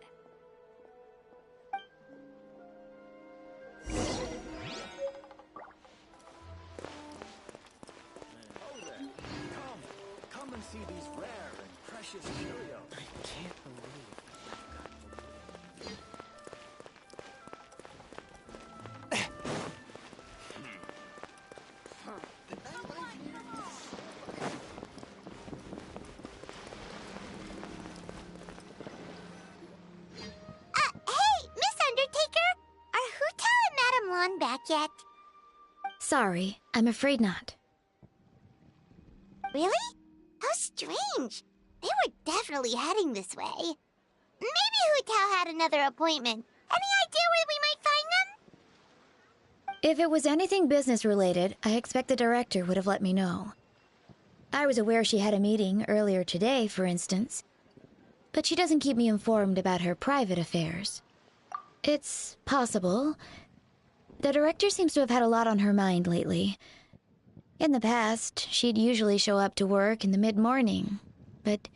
Come and see these rare and precious curios. I can't believe Hey, Miss Undertaker! Are Hu Tao and Madame Lan back yet? Sorry, I'm afraid not. Really? How strange. They were definitely heading this way. Maybe Hu Tao had another appointment. Any idea where we might find them? If it was anything business-related, I expect the director would have let me know. I was aware she had a meeting earlier today, for instance. But she doesn't keep me informed about her private affairs. It's possible. The director seems to have had a lot on her mind lately. In the past, she'd usually show up to work in the mid-morning. But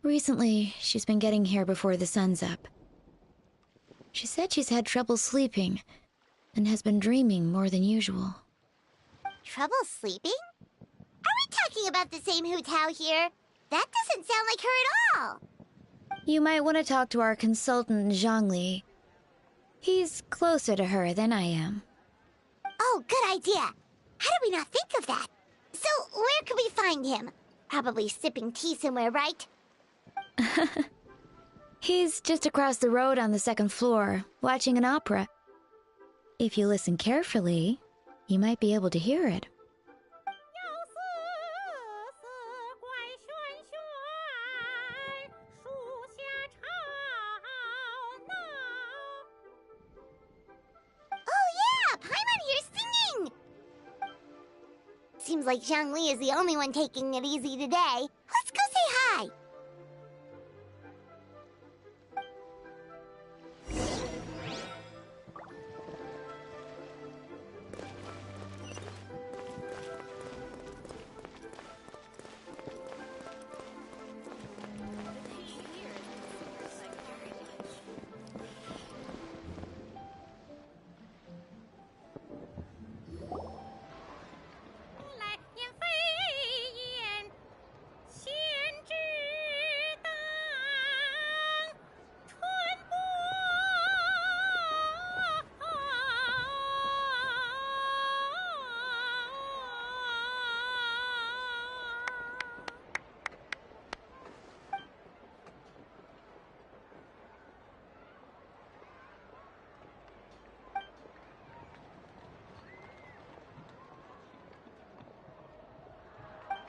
recently, she's been getting here before the sun's up. She said she's had trouble sleeping and has been dreaming more than usual. Trouble sleeping? Are we talking about the same Hu Tao here? That doesn't sound like her at all. You might want to talk to our consultant, Zhangli. He's closer to her than I am. Oh, good idea. How did we not think of that? So, where could we find him? Probably sipping tea somewhere, right? He's just across the road on the second floor, watching an opera. If you listen carefully, you might be able to hear it. Seems like Zhangli is the only one taking it easy today. Let's go say hi.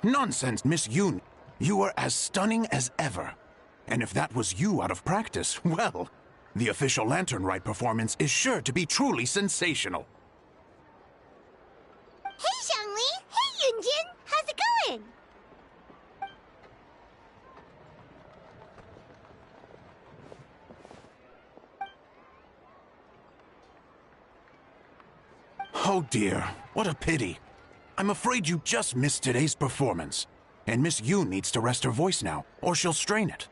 Nonsense, Miss Yoon. You are as stunning as ever. And if that was you out of practice, well, the official Lantern Rite performance is sure to be truly sensational. Hey, Xiangli! Hey, Yunjin! How's it going? Oh dear, what a pity. I'm afraid you just missed today's performance. And Miss Yoon needs to rest her voice now, or she'll strain it.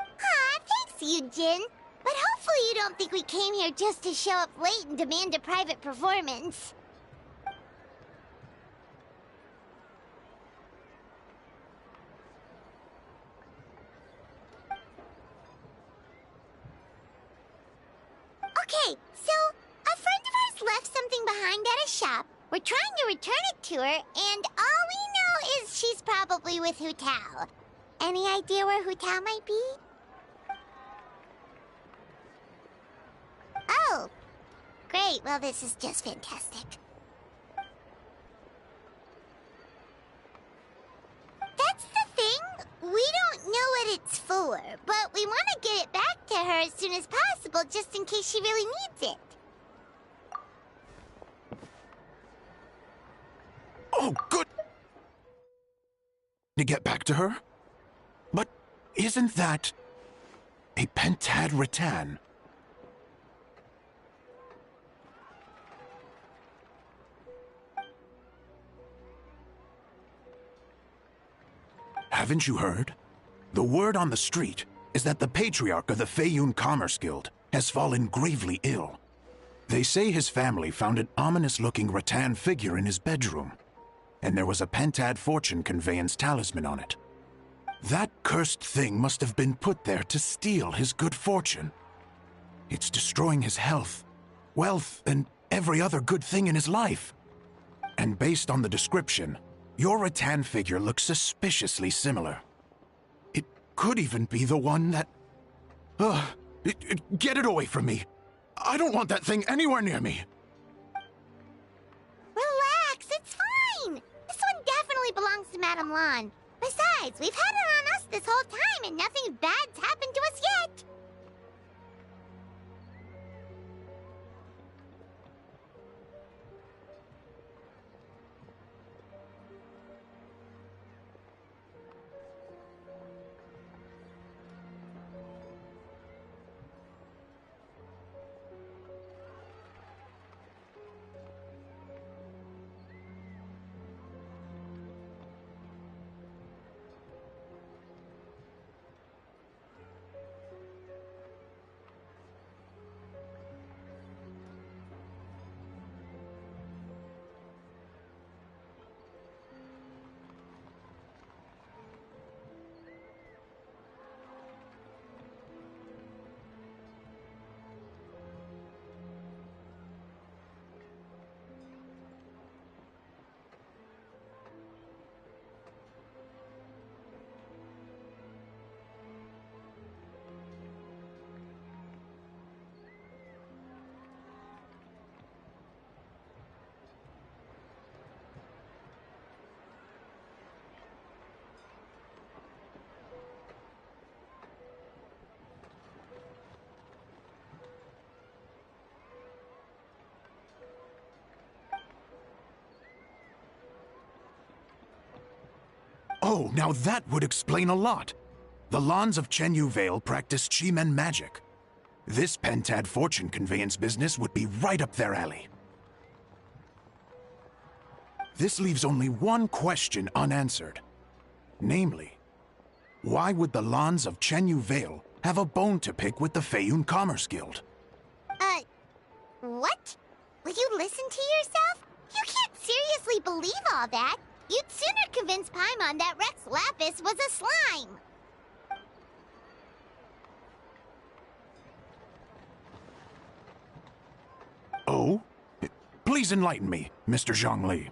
Aw, thanks, Yunjin. But hopefully you don't think we came here just to show up late and demand a private performance. Okay, so a friend of ours left something behind at a shop. We're trying to return it to her, and all we know is she's probably with Hu Tao. Any idea where Hu Tao might be? Oh, great. Well, this is just fantastic. That's the thing. We don't know what it's for, but we want to get it back to her as soon as possible, just in case she really needs it. Oh, good! To get back to her? But isn't that a pentad rattan? Haven't you heard? The word on the street is that the patriarch of the Feiyun Commerce Guild has fallen gravely ill. They say his family found an ominous-looking rattan figure in his bedroom, and there was a pentad fortune conveyance talisman on it. That cursed thing must have been put there to steal his good fortune. It's destroying his health, wealth, and every other good thing in his life. And based on the description, your rattan figure looks suspiciously similar. It could even be the one that... get it away from me! I don't want that thing anywhere near me! Relax, it's fine. This one definitely belongs to Madame Lan. Besides, we've had it on us this whole time and nothing bad's happened to us yet. Oh, now that would explain a lot. The Lans of Chenyu Vale practice Chi-Men magic. This pentad fortune conveyance business would be right up their alley. This leaves only one question unanswered. Namely, why would the Lans of Chenyu Vale have a bone to pick with the Feiyun Commerce Guild? What? Will you listen to yourself? You can't seriously believe all that. You'd sooner convince Paimon that Rex Lapis was a slime. Oh? Please enlighten me, Mr. Zhongli.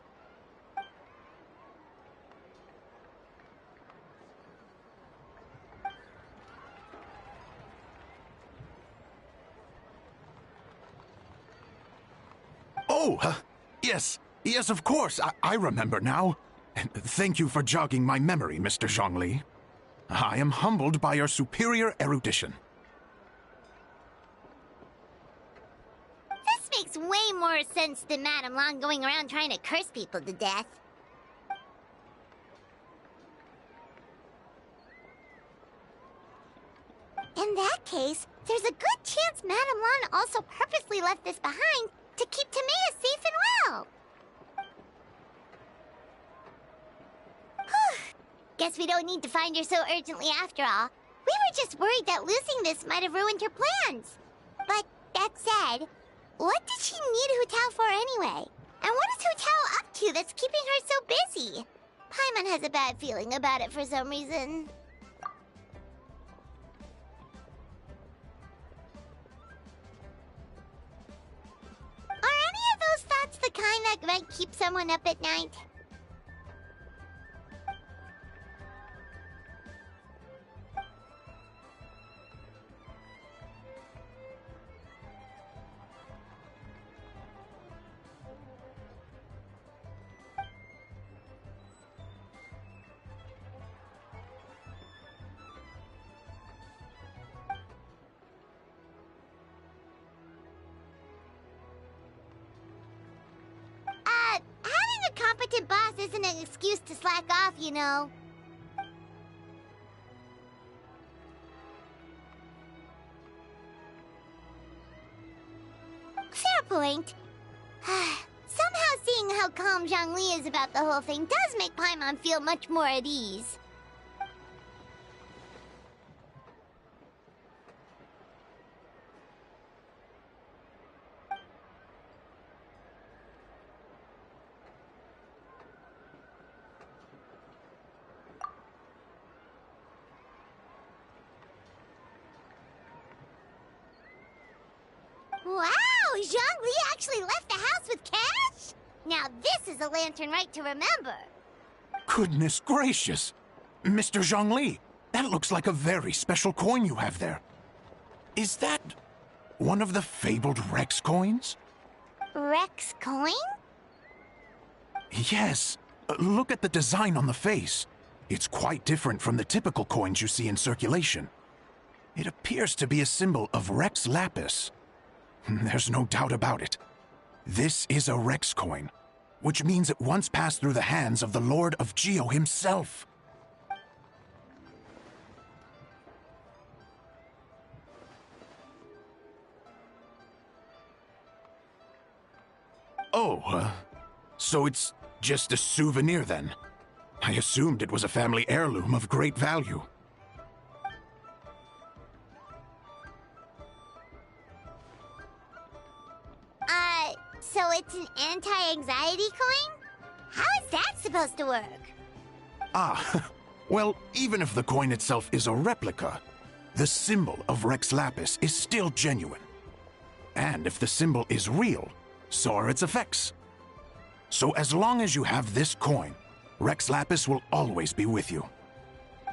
Oh, yes. Yes, of course. I remember now. And thank you for jogging my memory, Mr. Zhongli. I am humbled by your superior erudition. This makes way more sense than Madame Long going around trying to curse people to death. In that case, there's a good chance Madame Long also purposely left this behind to keep Timea safe and well. Guess we don't need to find her so urgently after all. We were just worried that losing this might have ruined her plans. But that said, what did she need Hu Tao for anyway? And what is Hu Tao up to that's keeping her so busy? Paimon has a bad feeling about it for some reason. Are any of those thoughts the kind that might keep someone up at night? Having a competent boss isn't an excuse to slack off, you know. Fair point. Somehow seeing how calm Zhongli is about the whole thing does make Paimon feel much more at ease. Wow! Zhongli actually left the house with cash? Now this is a lantern right to remember. Goodness gracious! Mr. Zhongli, that looks like a very special coin you have there. Is that one of the fabled Rex coins? Rex coin? Yes. Look at the design on the face. It's quite different from the typical coins you see in circulation. It appears to be a symbol of Rex Lapis. There's no doubt about it. This is a Rex coin, which means it once passed through the hands of the Lord of Geo himself. Oh, so it's just a souvenir then? I assumed it was a family heirloom of great value. So it's an anti-anxiety coin? How is that supposed to work? Ah, well, even if the coin itself is a replica, the symbol of Rex Lapis is still genuine. And if the symbol is real, so are its effects. So as long as you have this coin, Rex Lapis will always be with you.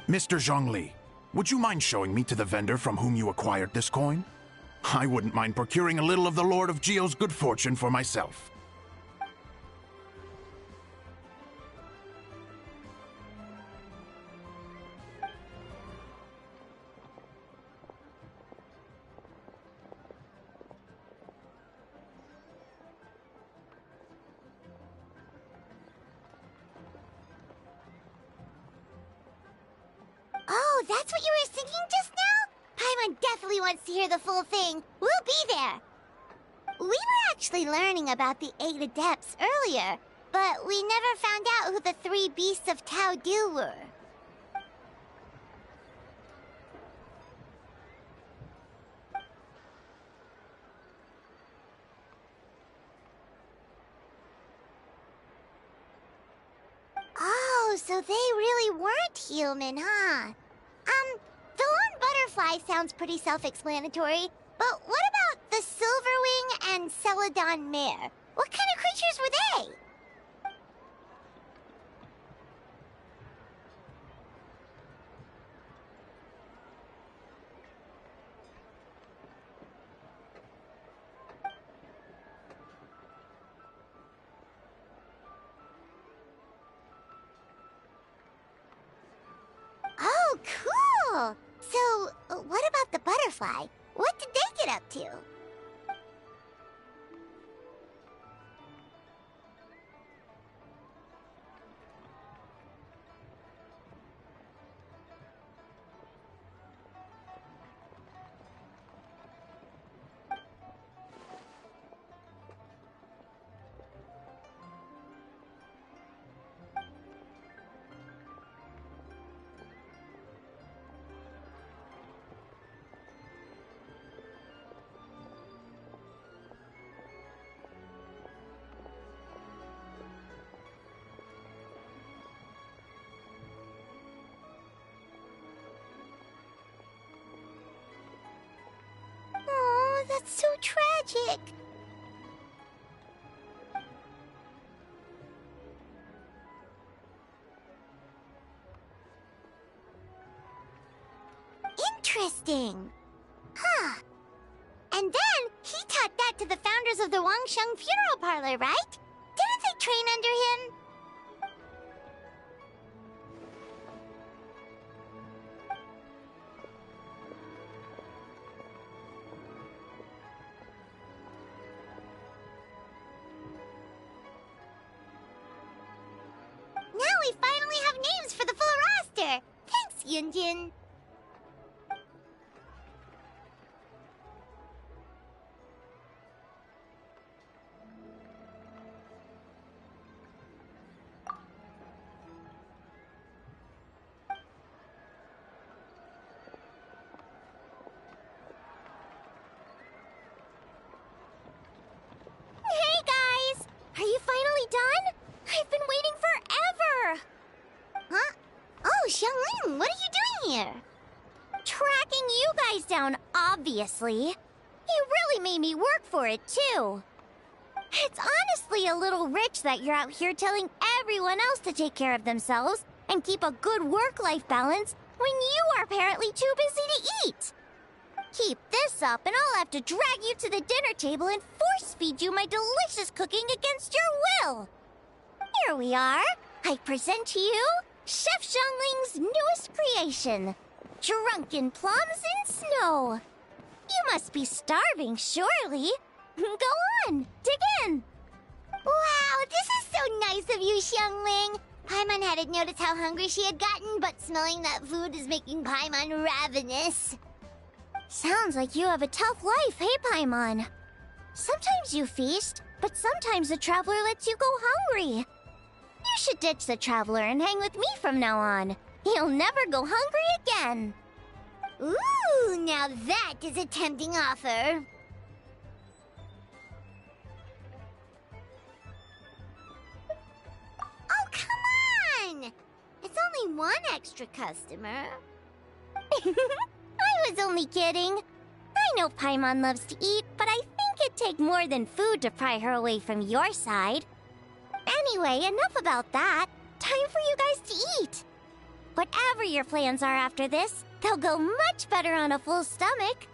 Mr. Zhongli, would you mind showing me to the vendor from whom you acquired this coin? I wouldn't mind procuring a little of the Lord of Geo's good fortune for myself. Oh, that's what you were singing just now? Paimon definitely wants to hear the full thing. We'll be there. We were actually learning about the 8 Adepts earlier, but we never found out who the 3 Beasts of Tao Du were. Oh, so they really weren't human, huh? The lone butterfly sounds pretty self-explanatory, but what about the Silverwing and Celadon Mare? What kind of creatures were they? Firefly. What did they get up to? Oh, that's so tragic. Interesting. Huh. And then he taught that to the founders of the Wangsheng Funeral Parlor, right? Didn't they train under him? Now we finally have names for the full roster. Thanks, Yunjin. Hey guys! Are you finally done? I've been waiting forever! Huh? Oh, Xiangling, what are you doing here? Tracking you guys down, obviously. You really made me work for it, too. It's honestly a little rich that you're out here telling everyone else to take care of themselves and keep a good work-life balance when you are apparently too busy to eat. Keep this up and I'll have to drag you to the dinner table and force-feed you my delicious cooking against your will. Here we are. I present to you Chef Xiangling's newest creation, Drunken Plums in Snow. You must be starving, surely. Go on, dig in. Wow, this is so nice of you, Xiangling. Paimon hadn't noticed how hungry she had gotten, but smelling that food is making Paimon ravenous. Sounds like you have a tough life, hey, Paimon? Sometimes you feast, but sometimes the traveler lets you go hungry. You should ditch the traveler and hang with me from now on. You'll never go hungry again. Ooh, now that is a tempting offer. Oh, come on! It's only one extra customer. I was only kidding. I know Paimon loves to eat, but I think it'd take more than food to pry her away from your side. Anyway, enough about that. Time for you guys to eat. Whatever your plans are after this, they'll go much better on a full stomach.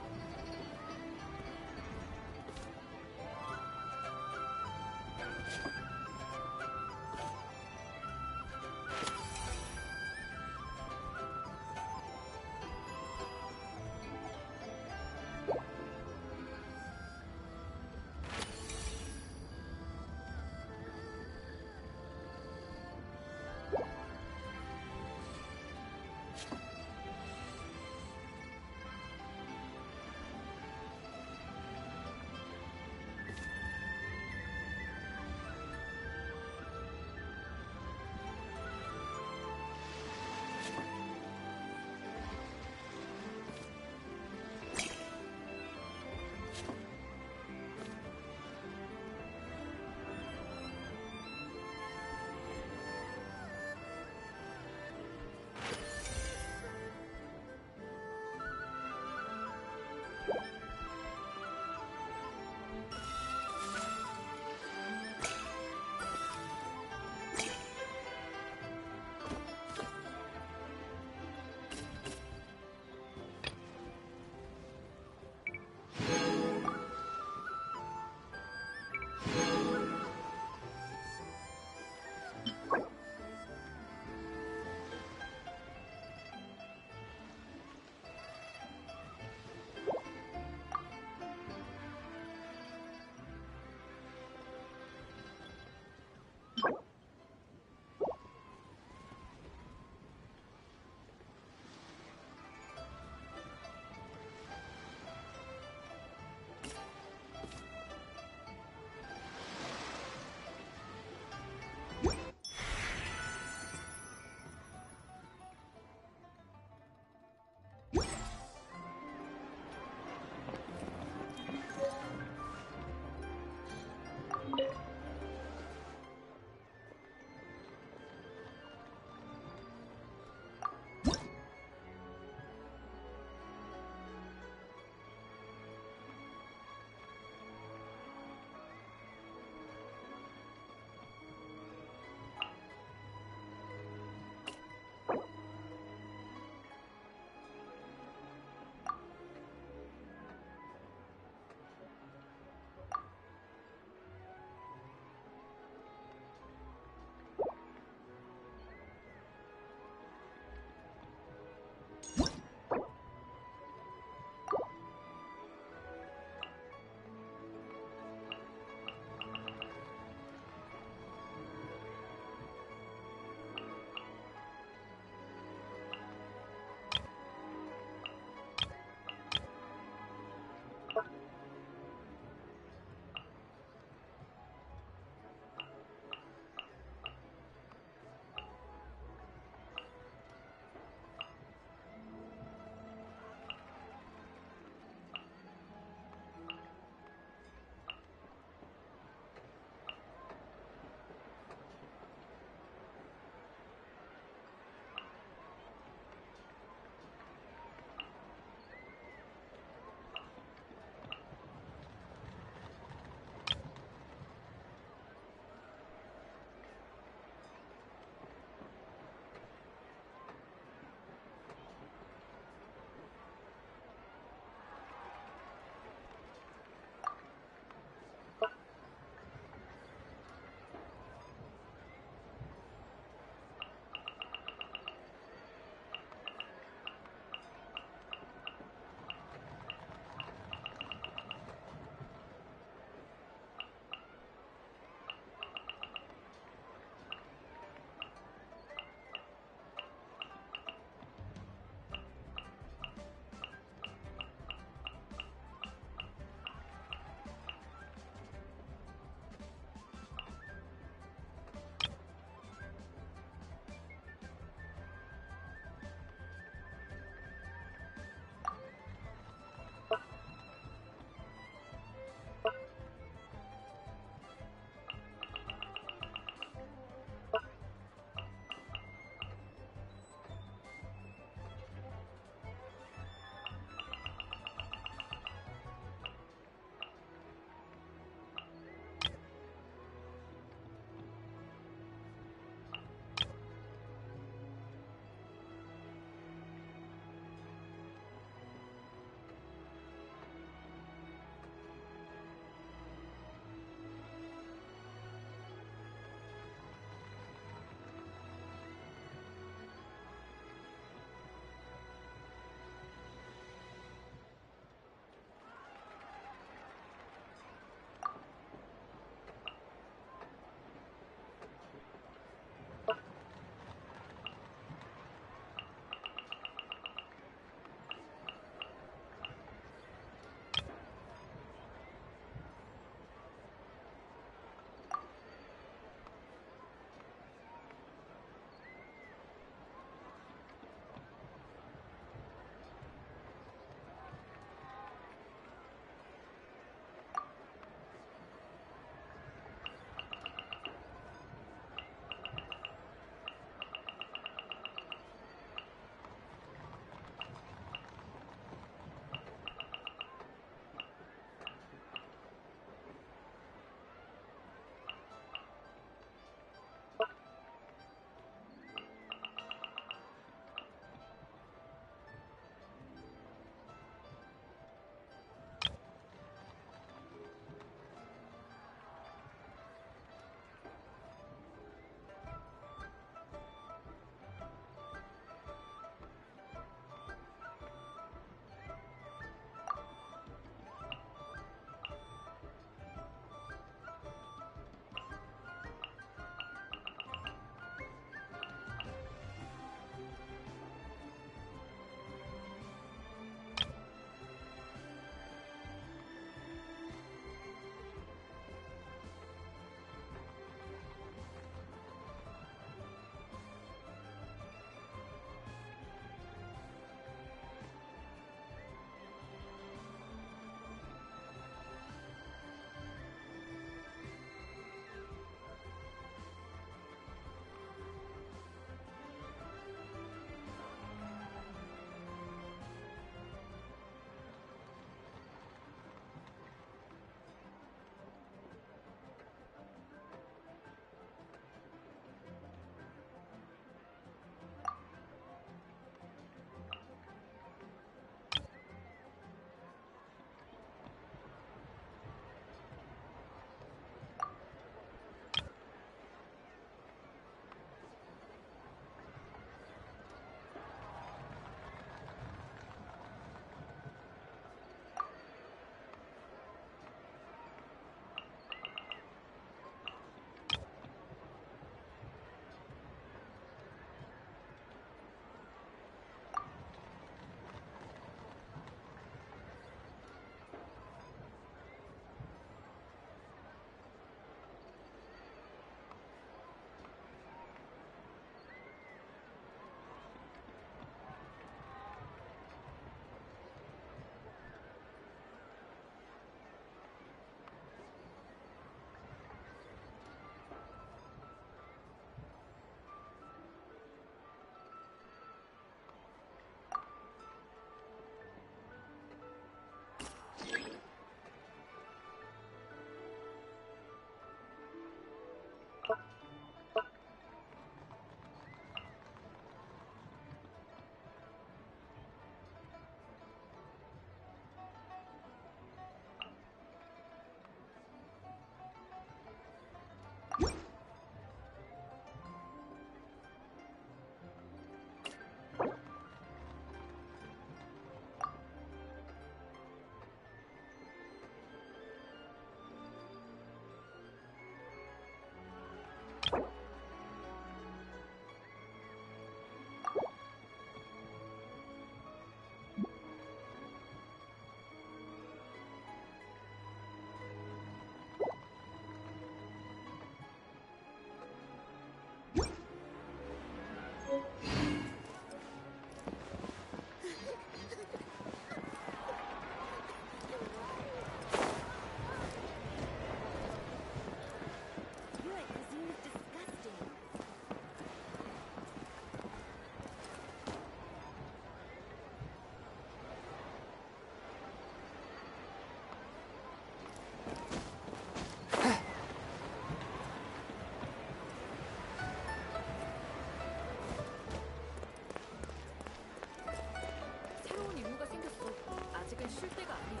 있을 때가 아니야.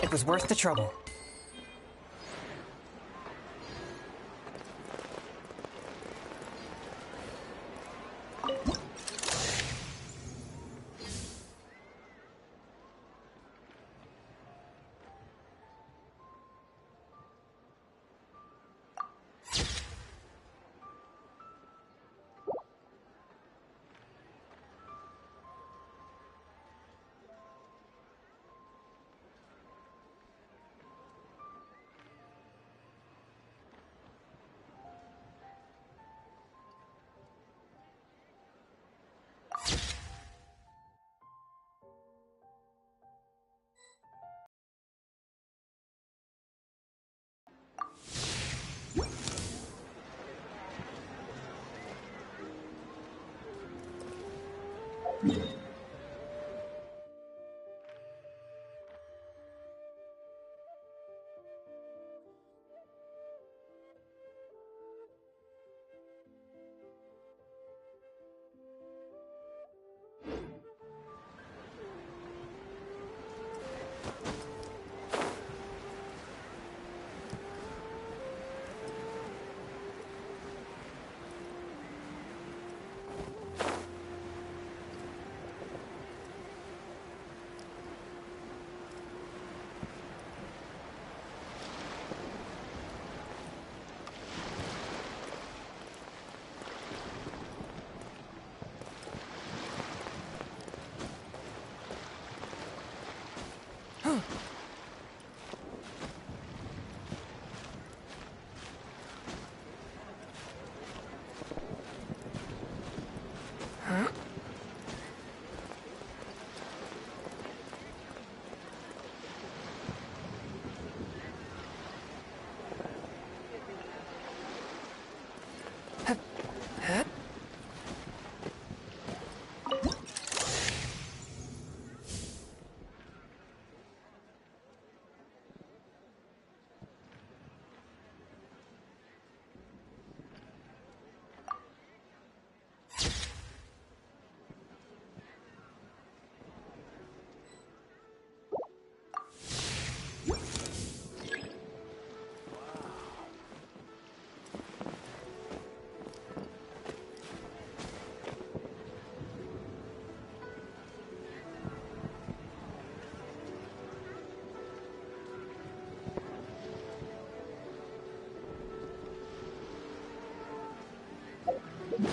It was worth the trouble.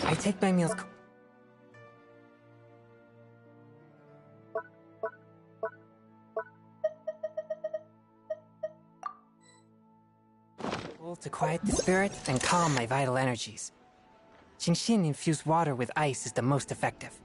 I take my meals. To quiet the spirit and calm my vital energies. Genshin infused water with ice is the most effective.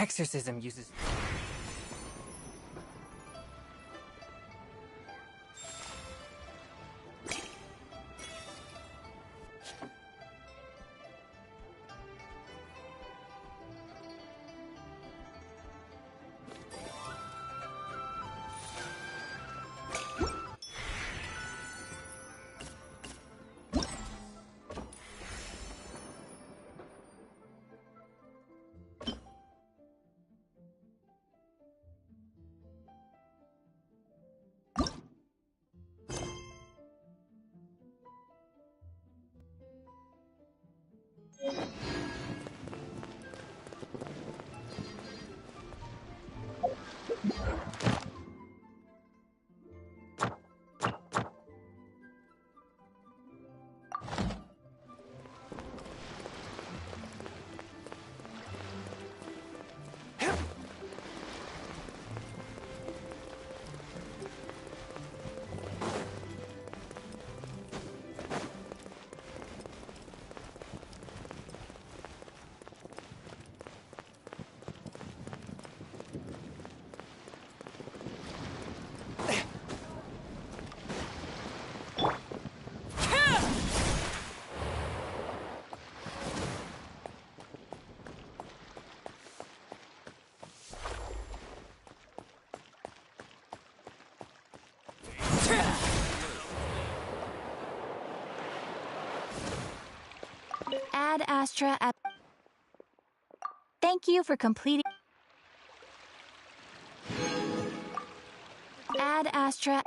exorcism uses... Ad Astra at... Thank you for completing... Ad Astra...